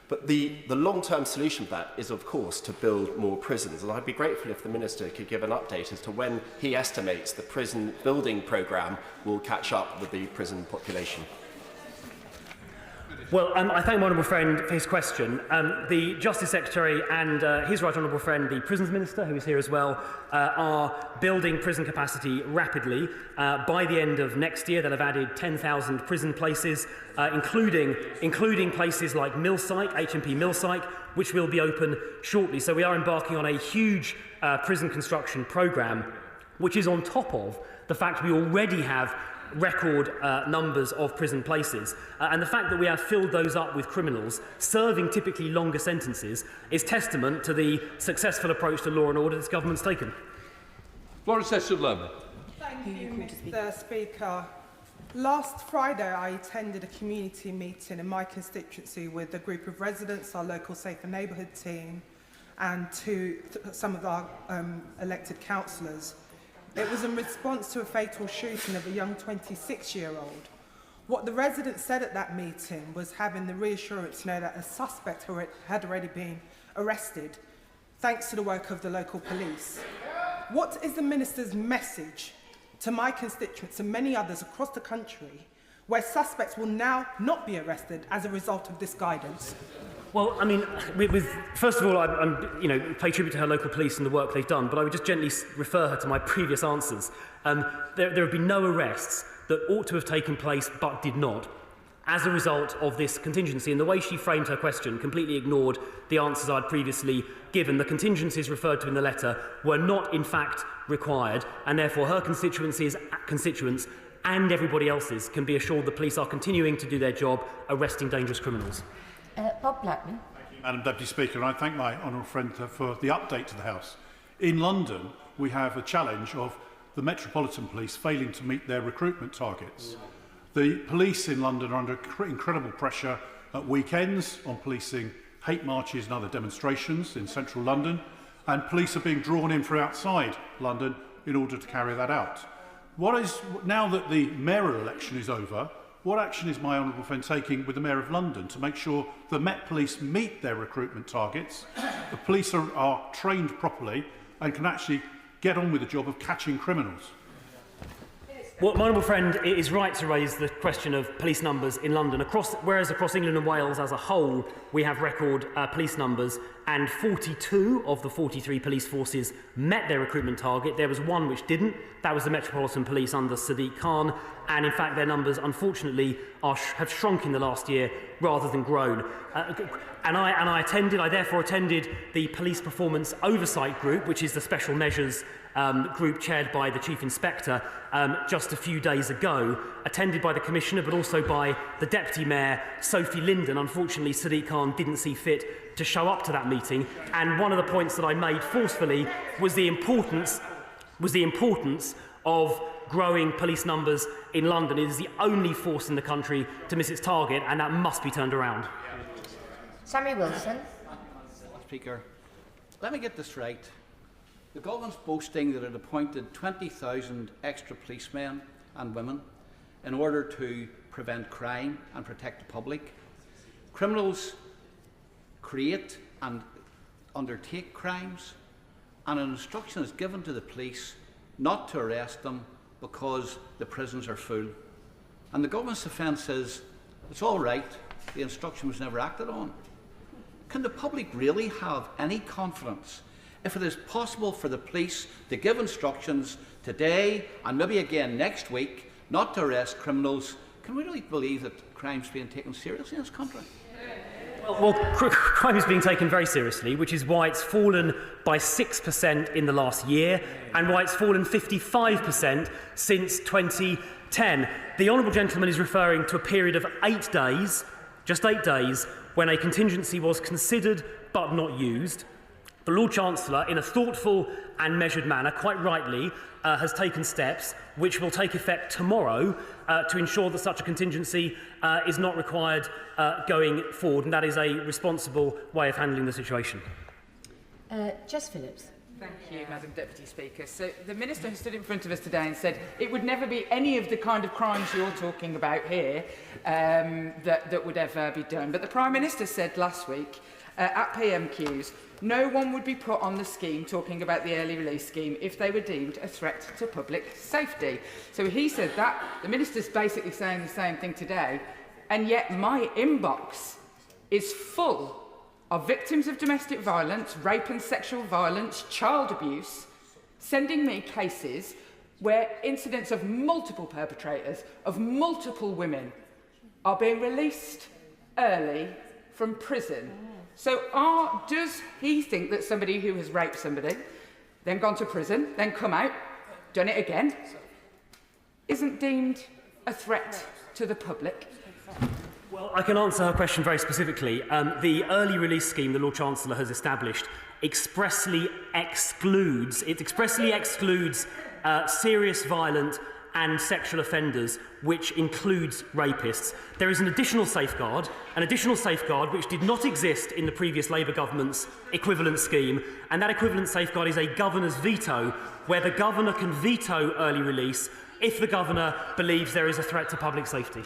But the long-term solution for that is, of course, to build more prisons. And I'd be grateful if the Minister could give an update as to when he estimates the prison building programme will catch up with the prison population. Well, I thank my honourable friend for his question. The Justice Secretary and his right honourable friend, the Prisons Minister, who is here as well, are building prison capacity rapidly. By the end of next year, they'll have added 10,000 prison places, including places like Millsike, HMP Millsike, which will be open shortly. So we are embarking on a huge prison construction programme, which is on top of the fact we already have record numbers of prison places. And the fact that we have filled those up with criminals serving typically longer sentences is testament to the successful approach to law and order this government's taken. Thank you, Mr. Speaker. Last Friday, I attended a community meeting in my constituency with a group of residents, our local Safer Neighbourhood team, and some of our elected councillors. It was in response to a fatal shooting of a young 26-year-old. What the residents said at that meeting was having the reassurance to know that a suspect had already been arrested, thanks to the work of the local police. What is the Minister's message to my constituents and many others across the country where suspects will now not be arrested as a result of this guidance? Well, I mean, first of all, I'm pay tribute to her local police and the work they've done, but I would just gently refer her to my previous answers. There have been no arrests that ought to have taken place but did not as a result of this contingency. And the way she framed her question completely ignored the answers I'd previously given. The contingencies referred to in the letter were not, in fact, required, and therefore her constituents and everybody else's can be assured the police are continuing to do their job arresting dangerous criminals. Bob Blackman. Madam Deputy Speaker, and I thank my honourable friend for the update to the House. In London, we have a challenge of the Metropolitan Police failing to meet their recruitment targets. The police in London are under incredible pressure at weekends on policing hate marches and other demonstrations in central London, and police are being drawn in from outside London in order to carry that out. Now that the mayoral election is over, what action is my honourable friend taking with the Mayor of London to make sure the Met Police meet their recruitment targets, the police are trained properly and can actually get on with the job of catching criminals? Well, my honourable friend is right to raise the question of police numbers in London. Whereas across England and Wales as a whole, we have record police numbers, and 42 of the 43 police forces met their recruitment target. There was one which didn't. That was the Metropolitan Police under Sadiq Khan. And in fact, their numbers, unfortunately, have shrunk in the last year rather than grown. I therefore attended the Police Performance Oversight Group, which is the special measures group chaired by the Chief Inspector just a few days ago, attended by the Commissioner but also by the Deputy Mayor, Sophie Linden. Unfortunately, Sadiq Khan didn't see fit to show up to that meeting, and one of the points that I made forcefully was the importance of growing police numbers in London. It is the only force in the country to miss its target, and that must be turned around. Sammy Wilson. Speaker, let me get this right. The government's boasting that it appointed 20,000 extra policemen and women in order to prevent crime and protect the public. Criminals create and undertake crimes, and an instruction is given to the police not to arrest them because the prisons are full. And the government's defence is, it's all right, the instruction was never acted on. Can the public really have any confidence if it is possible for the police to give instructions today and maybe again next week not to arrest criminals? Can we really believe that crime is being taken seriously in this country? Well, crime is being taken very seriously, which is why it's fallen by 6% in the last year and why it's fallen 55% since 2010. The Honourable Gentleman is referring to a period of 8 days, just 8 days, when a contingency was considered but not used. The Lord Chancellor, in a thoughtful and measured manner, quite rightly, has taken steps which will take effect tomorrow to ensure that such a contingency is not required going forward, and that is a responsible way of handling the situation. Jess Phillips. Thank you, Madam Deputy Speaker. So the Minister has stood in front of us today and said it would never be any of the kind of crimes you're talking about here that would ever be done. But the Prime Minister said last week at PMQs no one would be put on the scheme, talking about the early release scheme, if they were deemed a threat to public safety. So he said that. The Minister's basically saying the same thing today, and yet my inbox is full of victims of domestic violence, rape and sexual violence, child abuse, sending me cases where incidents of multiple perpetrators, of multiple women, are being released early from prison. So does he think that somebody who has raped somebody, then gone to prison, then come out, done it again, isn't deemed a threat to the public? Well, I can answer her question very specifically. The early release scheme the Lord Chancellor has established expressly excludes serious violent and sexual offenders, which includes rapists. There is an additional safeguard which did not exist in the previous Labour government's equivalent scheme, and that equivalent safeguard is a governor's veto, where the governor can veto early release if the governor believes there is a threat to public safety.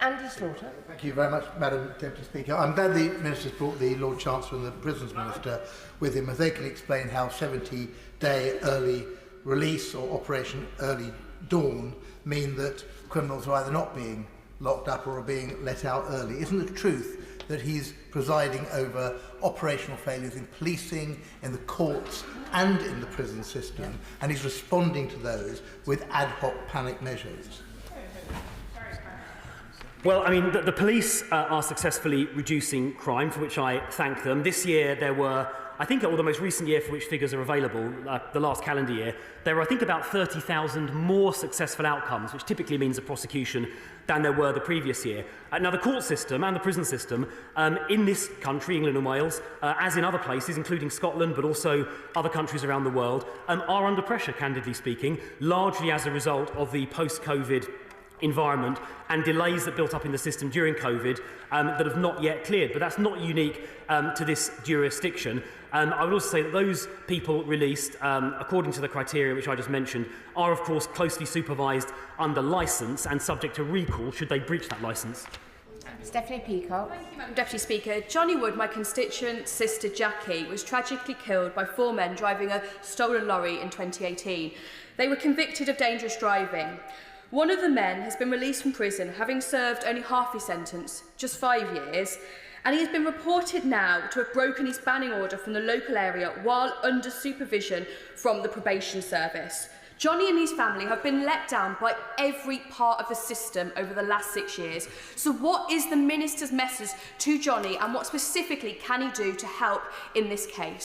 Andy Slaughter. Thank you very much, Madam Deputy Speaker. I'm glad the Minister's brought the Lord Chancellor and the Prisons Minister with him, as they can explain how 70-day early release or Operation Early Dawn mean that criminals are either not being locked up or are being let out early. Isn't the truth that he's presiding over operational failures in policing, in the courts and in the prison system, and he's responding to those with ad hoc panic measures? Well, I mean, the police are successfully reducing crime, for which I thank them. This year there were, I think, or the most recent year for which figures are available, the last calendar year, there were, I think, about 30,000 more successful outcomes, which typically means a prosecution, than there were the previous year. Now, the court system and the prison system in this country, England and Wales, as in other places, including Scotland, but also other countries around the world, are under pressure, candidly speaking, largely as a result of the post-COVID environment and delays that built up in the system during COVID that have not yet cleared. But that's not unique to this jurisdiction. I would also say that those people released, according to the criteria which I just mentioned, are of course closely supervised under licence and subject to recall should they breach that licence. Stephanie Peacock. Thank you, Madam Deputy Speaker. Johnny Wood, my constituent sister Jackie, was tragically killed by 4 men driving a stolen lorry in 2018. They were convicted of dangerous driving. One of the men has been released from prison, having served only half his sentence, just 5 years, and he has been reported now to have broken his banning order from the local area while under supervision from the probation service. Johnny and his family have been let down by every part of the system over the last 6 years. So what is the Minister's message to Johnny, and what specifically can he do to help in this case?